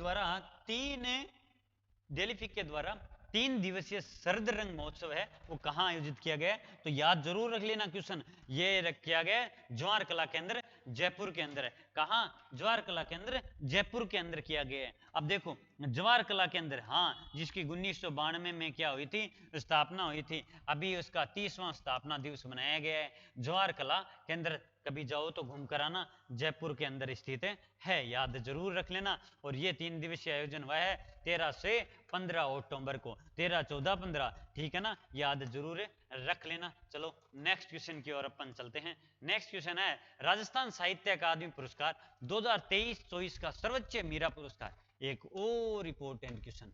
द्वारा 3 दिवसीय शरद रंग महोत्सव है, वो कहाँ आयोजित किया गया है, तो याद जरूर रख लेना क्वेश्चन। ये किया गया जवाहर कला केंद्र जयपुर के अंदर है। कहाँ, जवाहर कला केंद्र जयपुर के अंदर किया गया है। अब देखो जवाहर कला केंद्र, हाँ, जिसकी 1992 में क्या हुई थी, स्थापना हुई थी। अभी उसका 30वां स्थापना दिवस मनाया गया है। जवाहर कला केंद्र कभी जाओ तो घूम कर आना, जयपुर के अंदर स्थित है, याद जरूर रख लेना। और ये 3 दिवसीय आयोजन हुआ है 13 से 15 अक्टूबर को, 13, 14, 15, ठीक है ना, याद जरूर रख लेना। चलो नेक्स्ट क्वेश्चन की ओर अपन चलते हैं। नेक्स्ट क्वेश्चन है राजस्थान साहित्य अकादमी पुरस्कार 2023-24 का सर्वोच्च मीरा पुरस्कार। एक और इंपॉर्टेंट क्वेश्चन,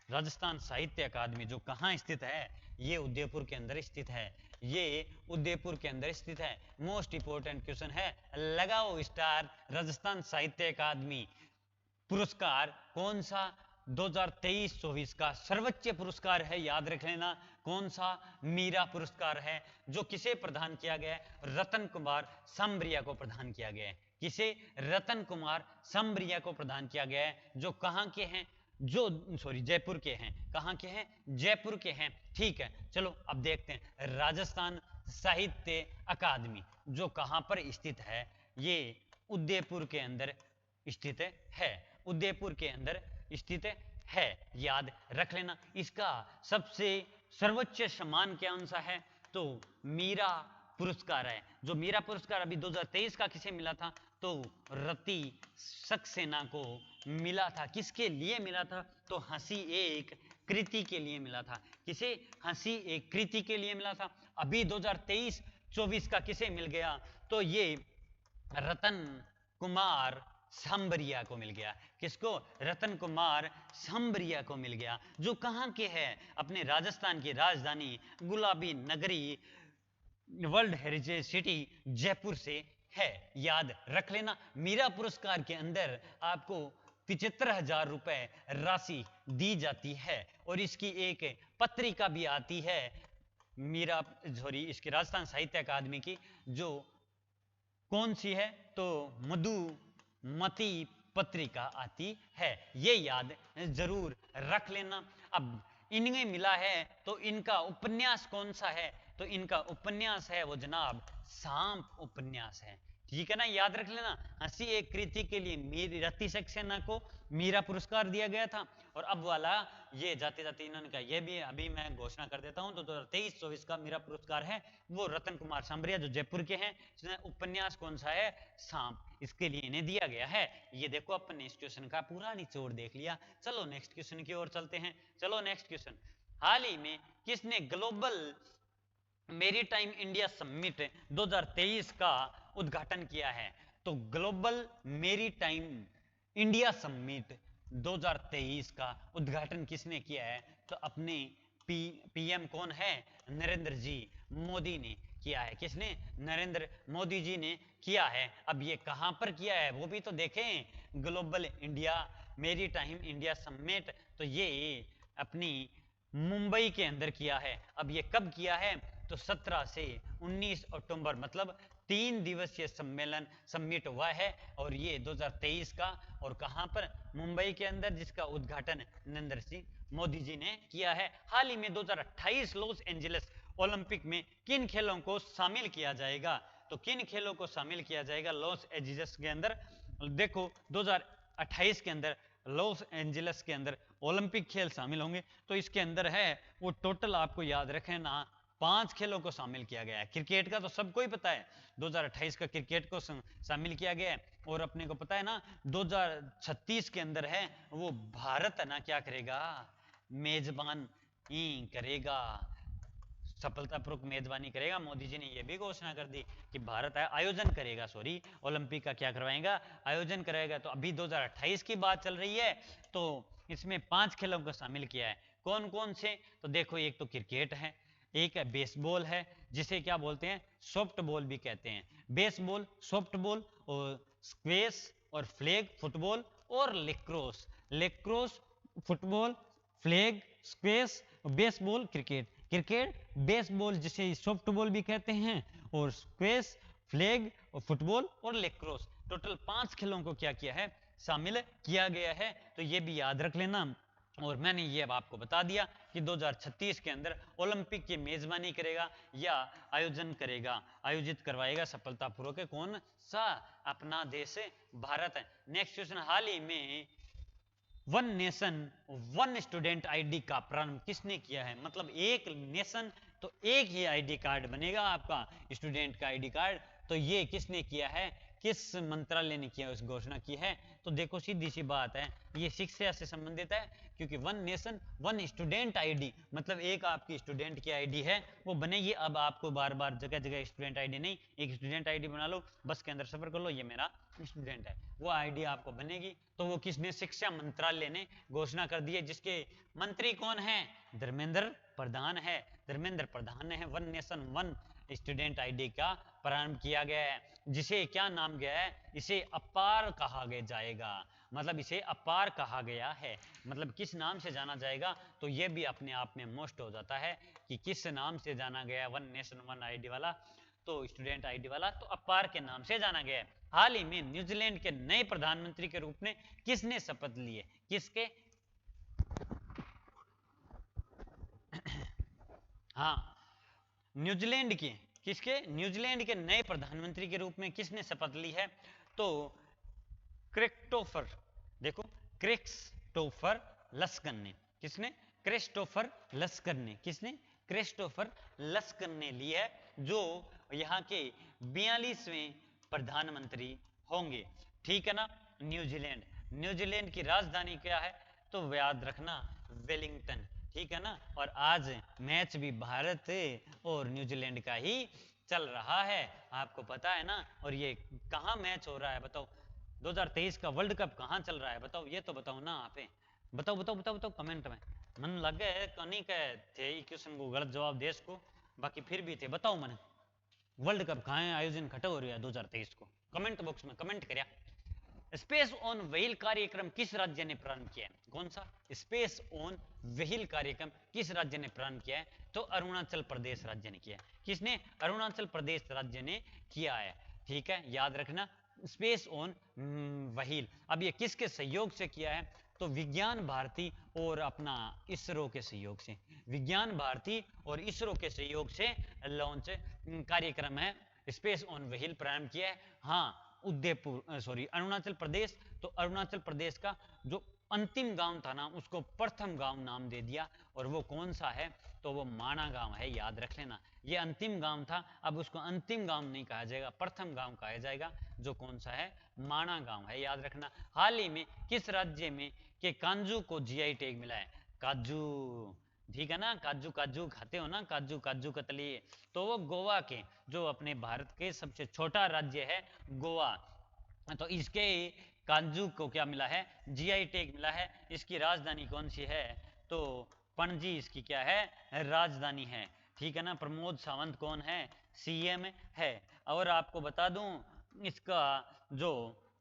राजस्थान साहित्य अकादमी जो कहाँ स्थित है, ये उदयपुर के अंदर स्थित है, ये उदयपुर के अंदर स्थित है। मोस्ट इंपॉर्टेंट क्वेश्चन है, लगाओ स्टार, राजस्थान साहित्य अकादमी पुरस्कार कौन सा 2023-24 का सर्वोच्च पुरस्कार है, याद रख लेना। कौन सा, मीरा पुरस्कार है, जो किसे प्रदान किया गया है, रतन कुमार सांबरिया को प्रदान किया गया है। किसे, रतन कुमार सांबरिया को प्रदान किया गया है, जो कहाँ के हैं, जो जयपुर के हैं। कहाँ के हैं, जयपुर के हैं, ठीक है। चलो अब देखते हैं राजस्थान साहित्य अकादमी जो कहाँ पर स्थित है, ये उदयपुर के अंदर स्थित है, उदयपुर के अंदर स्थित है, याद रख लेना। इसका सबसे सर्वोच्च सम्मान कौन सा है, तो मीरा पुरस्कार है। जो मीरा पुरस्कार अभी 2023 का किसे मिला था, तो रति सक्सेना को मिला था। किसके लिए मिला था, तो हंसी एक कृति के लिए मिला था। किसे, हंसी एक कृति के लिए मिला था। अभी 2023-24 का किसे मिल गया, तो ये रतन कुमार सांबरिया को मिल गया। किसको, रतन कुमार सांबरिया को मिल गया, जो कहाँ के हैं, अपने राजस्थान की राजधानी गुलाबी नगरी वर्ल्ड हेरिटेज सिटी जयपुर से है, याद रख लेना। मीरा पुरस्कार के अंदर आपको 75,000 रुपए राशि दी जाती है और इसकी एक पत्रिका भी आती है, मीरा इसकी राजस्थान साहित्य अकादमी की, जो कौन सी है, तो मधुमती पत्रिका आती है, ये याद जरूर रख लेना। अब इन्हें मिला है तो इनका उपन्यास कौन सा है, तो इनका उपन्यास है वो जनाब सांप उपन्यास है, ठीक है ना, याद रख लेना। हंसी एक कृति के लिए मेरी रति सक्सेना को मीरा पुरस्कार दिया गया था। और अब वाला ये जाते जाते इन्होंने कहा, ये भी अभी मैं घोषणा कर देता हूं, तो 2023-24 का मीरा पुरस्कार है वो रतन कुमार सांबरिया जो जयपुर के हैं। उपन्यास कौन सा है, सांप, इसके लिए इन्हें दिया गया है। ये देखो अपन ने इस क्वेश्चन का पूरा निचोड़ देख लिया। चलो नेक्स्ट क्वेश्चन की ओर चलते हैं। चलो नेक्स्ट क्वेश्चन, हाल ही में किसने ग्लोबल मेरीटाइम इंडिया समिट 2023 का उद्घाटन किया है, तो ग्लोबल मेरीटाइम इंडिया समिट 2023 का उद्घाटन किसने किया है, तो अपने पीएम कौन है, नरेंद्र जी मोदी ने किया है। किसने, नरेंद्र मोदी जी ने किया है। अब ये कहां पर किया है वो भी तो देखें, global India maritime India summit, तो ये अपनी मुंबई के अंदर किया है। अब ये कब किया है, तो 17 से 19 अक्टूबर, मतलब 3 दिवसीय सम्मेलन समिट हुआ है और ये 2023 का, और कहां पर, मुंबई के अंदर, जिसका उद्घाटन नरेंद्र सिंह मोदी जी ने किया है। हाल ही में 2028 लॉस एंजलिस ओलंपिक में किन खेलों को शामिल किया जाएगा, तो किन खेलों को शामिल किया जाएगा लॉस एंजलिस के अंदर, देखो 2028 के अंदर लॉस एंजलिस के अंदर ओलंपिक खेल शामिल होंगे। तो इसके अंदर है वो टोटल आपको याद रखना 5 खेलों को शामिल किया गया है। क्रिकेट का तो सबको ही पता है, 2028 का क्रिकेट को शामिल किया गया है। और अपने को पता है ना 2036 के अंदर है वो भारत है ना क्या करेगा, मेजबान ही करेगा, सफलतापूर्वक मेजबानी करेगा। मोदी जी ने यह भी घोषणा कर दी कि भारत आयोजन करेगा, सॉरी ओलंपिक का क्या करवाएगा, आयोजन करेगा। तो अभी 2028 की बात चल रही है, तो इसमें 5 खेलों को शामिल किया है। कौन कौन से, तो देखो एक तो क्रिकेट है, एक है बेसबॉल है, जिसे क्या बोलते हैं सॉफ्ट बॉल भी कहते हैं। बेसबॉल, सॉफ्ट बॉल और स्क्वैश और फ्लैग फुटबॉल और lacrosse. Lacrosse, football, flag, squash, baseball, cricket. Cricket, baseball जिसे सॉफ्टबॉल भी कहते हैं, और स्क्वैश, फ्लैग और फुटबॉल और लेक्रोस। टोटल 5 खेलों को क्या किया है, शामिल किया गया है। तो ये भी याद रख लेना। और मैंने ये अब आपको बता दिया कि 2036 के अंदर ओलंपिक की मेजबानी करेगा या आयोजन करेगा, आयोजित करवाएगा सफलतापूर्वक कौन सा, अपना देश भारत है। नेक्स्ट क्वेश्चन, हाल ही में one nation one student ID का प्रारंभ किसने किया है। मतलब एक नेशन तो एक ही आईडी कार्ड बनेगा आपका, स्टूडेंट का आईडी कार्ड। तो ये किसने किया है, किस मंत्रालय ने किया, उस घोषणा की है। तो देखो सीधी सी बात है, ये शिक्षा से संबंधित है, क्योंकि one nation one student ID मतलब एक आपकी स्टूडेंट की आईडी है वो बनेगी। अब आपको बार बार जगह जगह स्टूडेंट आईडी नहीं, एक स्टूडेंट आईडी बना लो, बस के अंदर सफर कर लो, ये मेरा स्टूडेंट है, वो आईडी आपको बनेगी। तो वो किसने, शिक्षा मंत्रालय ने घोषणा कर दी है, जिसके मंत्री कौन है, धर्मेंद्र प्रधान है। धर्मेंद्र प्रधान ने है one nation one student ID का प्रारंभ किया गया है, जिसे क्या नाम गया है, इसे अपार कहा गया जाएगा। मतलब इसे अपार कहा गया है, मतलब किस नाम से जाना जाएगा। तो ये भी अपने आप में मोस्ट हो जाता है कि किस नाम से जाना गया वन नेशन वन आईडी वाला, तो स्टूडेंट आईडी वाला तो अपार के नाम से जाना गया है। हाल ही में न्यूजीलैंड के नए प्रधानमंत्री के रूप में किसने शपथ लिए, किसके, हाँ न्यूजीलैंड के, किसके, न्यूजीलैंड के नए प्रधानमंत्री के रूप में किसने शपथ ली है। तो क्रिस्टोफर, देखो क्रिस्टोफर लस्कन ने, किसने, क्रिस्टोफर लस्कन ने, किसने, क्रिस्टोफर लस्कन ने ली है, जो यहाँ के 42वें प्रधानमंत्री होंगे। ठीक है ना। न्यूजीलैंड, न्यूजीलैंड की राजधानी क्या है, तो याद रखना वेलिंगटन। ठीक है ना। और आज मैच भी भारत और न्यूजीलैंड का ही चल रहा है, आपको पता है ना। और ये कहाँ मैच हो रहा है बताओ, 2023 का वर्ल्ड कप कहाँ चल रहा है बताओ, ये तो बताओ ना आप, बताओ बताओ बताओ बताओ कमेंट में। मन लग गए कहीं के थे क्वेश्चन को गलत जवाब देश को, बाकी फिर भी थे, बताओ मन वर्ल्ड कप कहाँ है, आयोजन खटा हो रहा है 2023 को, कमेंट बॉक्स में कमेंट करिया। स्पेस ऑन व्हील कार्यक्रम किस राज्य ने प्रारंभ किया है, कौन सा, स्पेस ऑन व्हील कार्यक्रम किस राज्य ने प्रारंभ किया है, तो अरुणाचल प्रदेश राज्य ने किया है। किसने, अरुणाचल प्रदेश राज्य ने किया है। ठीक है, याद रखना स्पेस ऑन व्हील। अब ये किसके सहयोग से किया है, तो विज्ञान भारती और अपना इसरो के सहयोग से, विज्ञान भारती और इसरो के सहयोग से लॉन्च कार्यक्रम है, स्पेस ऑन व्हील प्रारंभ किया है। हाँ उदयपुर, सॉरी अरुणाचल प्रदेश, तो अरुणाचल प्रदेश का जो अंतिम गांव था ना उसको प्रथम गांव नाम दे दिया, और वो कौन सा है, तो वो माणा गांव है, याद रख लेना। ये अंतिम गांव था, अब उसको अंतिम गांव नहीं कहा जाएगा, प्रथम गांव कहा जाएगा, जो कौन सा है, माणा गांव है, याद रखना। हाल ही में किस राज्य में के काजू को जीआई टैग मिला है, काजू, ठीक है ना, काजू काजू खाते हो ना, काजू काजू कतली, तो वो गोवा के, जो अपने भारत के सबसे छोटा राज्य है गोवा, तो इसके काजू को क्या मिला है, जीआई टैग मिला है। इसकी राजधानी कौन सी है, तो पणजी इसकी क्या है, राजधानी है। ठीक है ना। प्रमोद सावंत कौन है, सीएम है। और आपको बता दूं इसका जो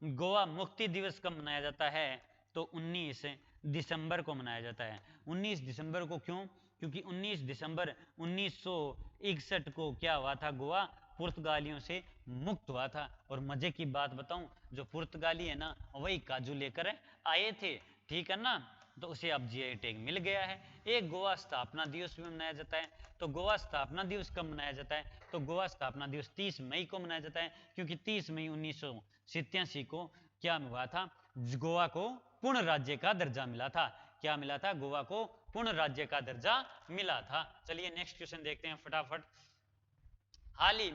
गोवा मुक्ति दिवस कब मनाया जाता है, तो 19 दिसंबर को मनाया जाता है। 19 दिसंबर को क्यों, क्योंकि 19 दिसंबर 1961 को क्या हुआ था, गोवा पुर्तगालियों से मुक्त हुआ था। और मजे की बात बताऊं, जो पुर्तगाली है ना वही काजू लेकर आए थे। ठीक है ना। तो उसे अब जीआई टैग मिल गया है। एक गोवा स्थापना दिवस भी मनाया जाता है। तो गोवा स्थापना दिवस कब मनाया जाता है, तो गोवा स्थापना दिवस 30 मई को मनाया जाता है, क्योंकि 30 मई 1987 को क्या हुआ था, गोवा को पूर्ण राज्य का दर्जा मिला था। क्या मिला था? गोवा को पूर्ण राज्य का दर्जा मिला था। चलिए नेक्स्ट क्वेश्चन देखते हैं फटाफट। हाल ही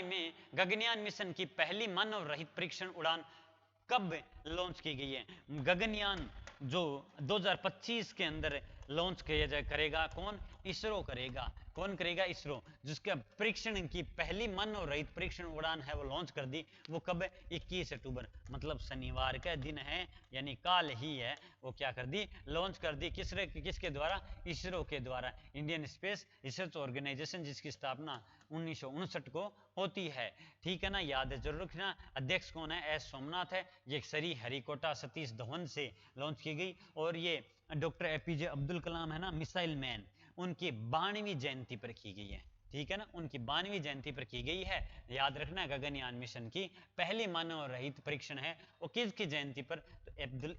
में गगनयान मिशन की पहली मानव रहित परीक्षण उड़ान कब लॉन्च की गई है? गगनयान जो 2025 के अंदर लॉन्च किया जाए करेगा कौन? इसरो करेगा। कौन करेगा? इसरो। जिसका परीक्षण की पहली मानव रहित परीक्षण उड़ान है वो लॉन्च कर दी। वो कब है? 21 अक्टूबर, मतलब शनिवार का दिन है, यानी काल ही है। वो क्या कर दी? लॉन्च कर दी। किसके द्वारा? इसरो के द्वारा, इंडियन स्पेस रिसर्च ऑर्गेनाइजेशन, जिसकी स्थापना 1959 को होती है। ठीक है ना, याद है जरूर रखना। अध्यक्ष कौन है? एस सोमनाथ है। ये श्री हरिकोटा सतीश धवन से लॉन्च की गई। और ये डॉक्टर एपीजे अब्दुल कलाम है ना, मिसाइल मैन, उनकी 92वीं जयंती पर की गई है। ठीक है ना, उनकी 92वीं जयंती पर की गई है। याद रखना, गगनयान मिशन की पहली मानव रहित परीक्षण है वो किसकी जयंती पर? तो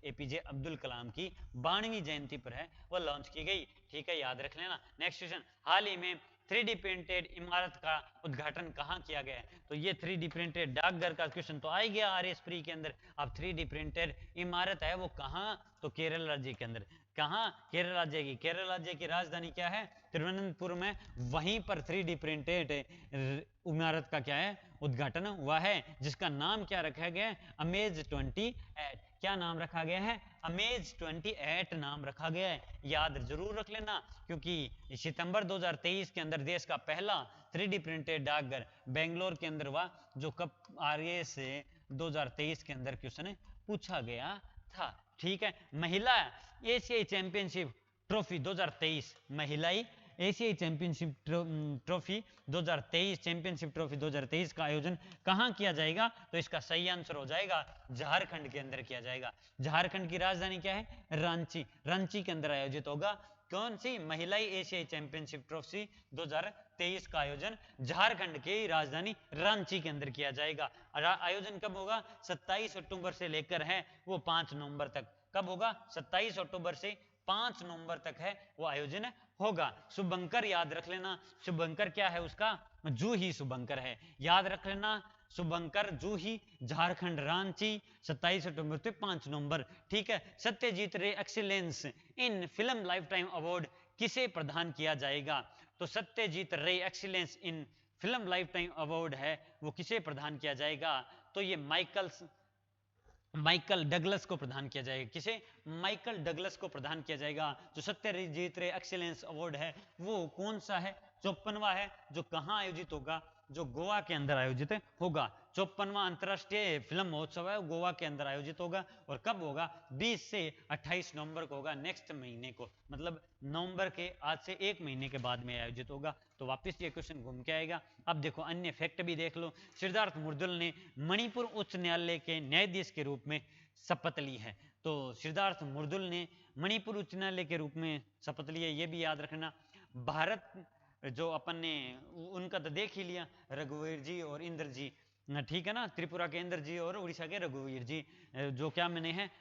एपीजे अब्दुल कलाम की 92वीं जयंती पर है वो लॉन्च की गई। ठीक है, याद रख लेना। नेक्स्ट क्वेश्चन, हाल ही में 3D प्रिंटेड इमारत का उद्घाटन कहाँ किया गया है? तो ये 3D प्रिंटेड डाकघर का क्वेश्चन तो आ ही गया आरएस प्री के अंदर। अब 3D प्रिंटेड इमारत है वो कहाँ? तो केरल राज्य के अंदर। कहाँ? केरल राज्य की। केरल राज्य की राजधानी क्या है? तिरुवनंतपुरम में। वहीं पर 3D प्रिंटेड इमारत का क्या है? उद्घाटन हुआ है, जिसका नाम क्या रखा गया है? अमेज 28। क्या नाम रखा गया है? अमेज 28 नाम रखा गया है। याद जरूर रख लेना, क्योंकि सितंबर 2023 के अंदर देश का पहला 3D प्रिंटेड डाकघर बेंगलोर के अंदर हुआ, जो कब आरए से 2023 के अंदर क्वेश्चन पूछा गया था। ठीक है, महिला एशियाई चैंपियनशिप ट्रॉफी 2023, महिलाई एशियाई चैंपियनशिप ट्रॉफी 2023, चैंपियनशिप ट्रॉफी 2023 का आयोजन कहाँ किया जाएगा? तो इसका सही आंसर हो जाएगा झारखंड के अंदर किया जाएगा। झारखंड की राजधानी क्या है? रांची। रांची के अंदर आयोजित होगा। कौन सी? महिलाई एशियाई चैंपियनशिप ट्रॉफी 2023 का आयोजन झारखंड की राजधानी रांची के अंदर किया जाएगा। आयोजन कब होगा? 27 अक्टूबर से लेकर है वो 5 नवंबर तक। कब होगा? 27 अक्टूबर से 5 नवंबर तक है वो आयोजन होगा। शुभंकर याद रख लेना। शुभंकर क्या है उसका? जूही शुभंकर है। याद रख लेना, शुभंकर जूही, झारखंड रांची, 27 अक्टूबर से 5 नवंबर। ठीक है, सत्यजीत रे excellence in film life time award किसे प्रदान किया जाएगा? तो सत्यजीत रे excellence in film life time award है वो किसे प्रदान किया जाएगा? तो ये माइकल डगलस को प्रदान किया जाएगा। किसे? माइकल डगलस को प्रदान किया जाएगा। जो सत्यजीत रे एक्सीलेंस अवार्ड है वो कौन सा है? 54वां है, जो कहां आयोजित होगा? जो गोवा के अंदर आयोजित होगा। 54वां अंतरराष्ट्रीय फिल्म महोत्सव है, गोवा के अंदर आयोजित होगा। और कब होगा? 20 से 28 नवंबर को होगा, नेक्स्ट महीने को, मतलब नवंबर के आज से 1 महीने के बाद में आयोजित होगा। तो वापस ये क्वेश्चन घूम के आएगा। अब देखो अन्य फैक्ट भी देख लो। सिद्धार्थ मुर्दुल ने मणिपुर उच्च न्यायालय के न्यायाधीश के रूप में शपथ ली है। तो सिद्धार्थ मुर्दुल ने मणिपुर उच्च न्यायालय के रूप में शपथ ली है, ये भी याद रखना। भारत जो अपन ने उनका तो देख ही लिया, रघुवीर जी और इंद्र जी। ठीक है ना, त्रिपुरा के इंद्र जी और उड़ीसा के रघुवीर जी, जो क्या बने हैं?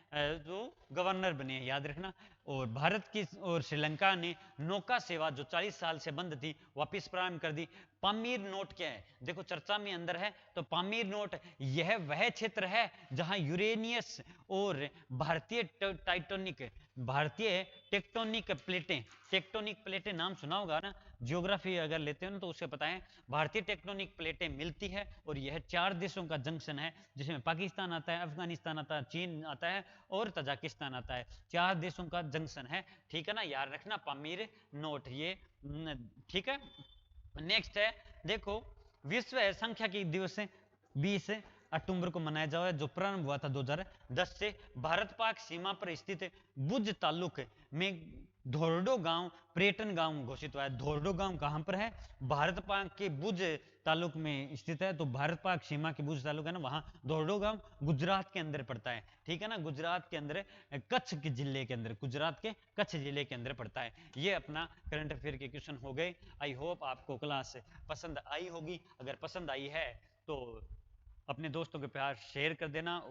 जो गवर्नर बने हैं, याद रखना। और भारत की और श्रीलंका ने नौका सेवा जो 40 साल से बंद थी वापस प्रारंभ कर दी। पामीर नोट क्या है? देखो चर्चा में अंदर है। तो पामीर नोट यह वह क्षेत्र है जहां यूरेनियस और भारतीय टेक्टोनिक प्लेटें नाम सुना होगा ना, ज्योग्राफी अगर लेते हो ना तो उसे पता है। भारतीय टेक्टोनिक प्लेटें मिलती है और यह 4 देशों का जंक्शन है, जिसमें पाकिस्तान आता है, अफगानिस्तान आता है, चीन आता है और तजाकिस्तान आता है। 4 देशों का जंक्शन है। ठीक है ना, याद रखना पामीर नोट ये। ठीक है, नेक्स्ट है देखो, विश्व सांख्यिकी दिवस 20 अक्टूबर को मनाया जा रहा है, जो प्रारंभ हुआ था 2010 से। भारत पाक सीमा पर स्थित भुज तालुक में धोरडो गांव पर्यटन गांव घोषित हुआ है। धोरडो गांव कहां पर है? भारत पाक के भुज तालुक में स्थित है। तो भारत पाक सीमा के भुज तालुक है ना, वहां धोरडो गांव गुजरात के अंदर पड़ता है। ठीक है ना, गुजरात के अंदर, कच्छ के जिले के अंदर, गुजरात के कच्छ जिले के अंदर पड़ता है। ये अपना करंट अफेयर के क्वेश्चन हो गए। आई होप आपको क्लास पसंद आई होगी। अगर पसंद आई है तो अपने दोस्तों के प्यार शेयर कर देना,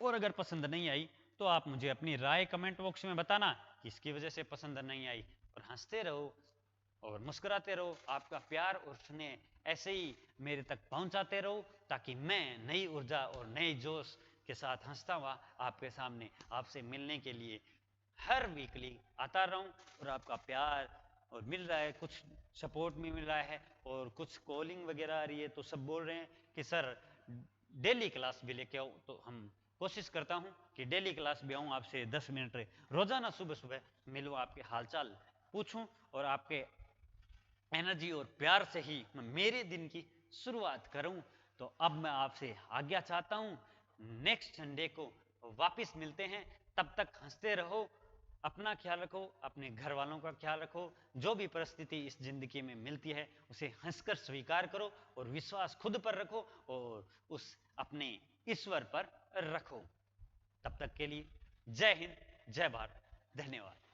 और अगर पसंद नहीं आई तो आप मुझे अपनी राय कमेंट बॉक्स में बताना किसकी वजह से पसंद नहीं आई। और हंसते रहो और मुस्कुराते रहो। आपका प्यार और स्नेह ऐसे ही मेरे तक पहुंचाते रहो, ताकि मैं नई ऊर्जा और नई जोश के साथ हंसता हुआ आपके सामने आपसे मिलने के लिए हर वीकली आता रहूं और आपका प्यार और मिल रहा है, कुछ सपोर्ट भी मिल रहा है और कुछ कॉलिंग वगैरह आ रही है, तो सब बोल रहे हैं कि सर डेली क्लास भी लेके आओ। तो हम कोशिश करता हूं कि डेली क्लास भी आऊं, आपसे 10 मिनट रोजाना सुबह सुबह मिलूं, आपके हालचाल पूछूं और आपके एनर्जी और प्यार से ही मैं मेरे दिन की शुरुआत करूं। तो अब मैं आपसे आज्ञा चाहता हूं, नेक्स्ट संडे को वापस मिलते हैं। तब तक हंसते रहो, अपना ख्याल रखो, अपने घर वालों का ख्याल रखो। जो भी परिस्थिति इस जिंदगी में मिलती है उसे हंसकर स्वीकार करो और विश्वास खुद पर रखो और उस अपने ईश्वर पर रखो। तब तक के लिए जय हिंद, जय भारत, धन्यवाद।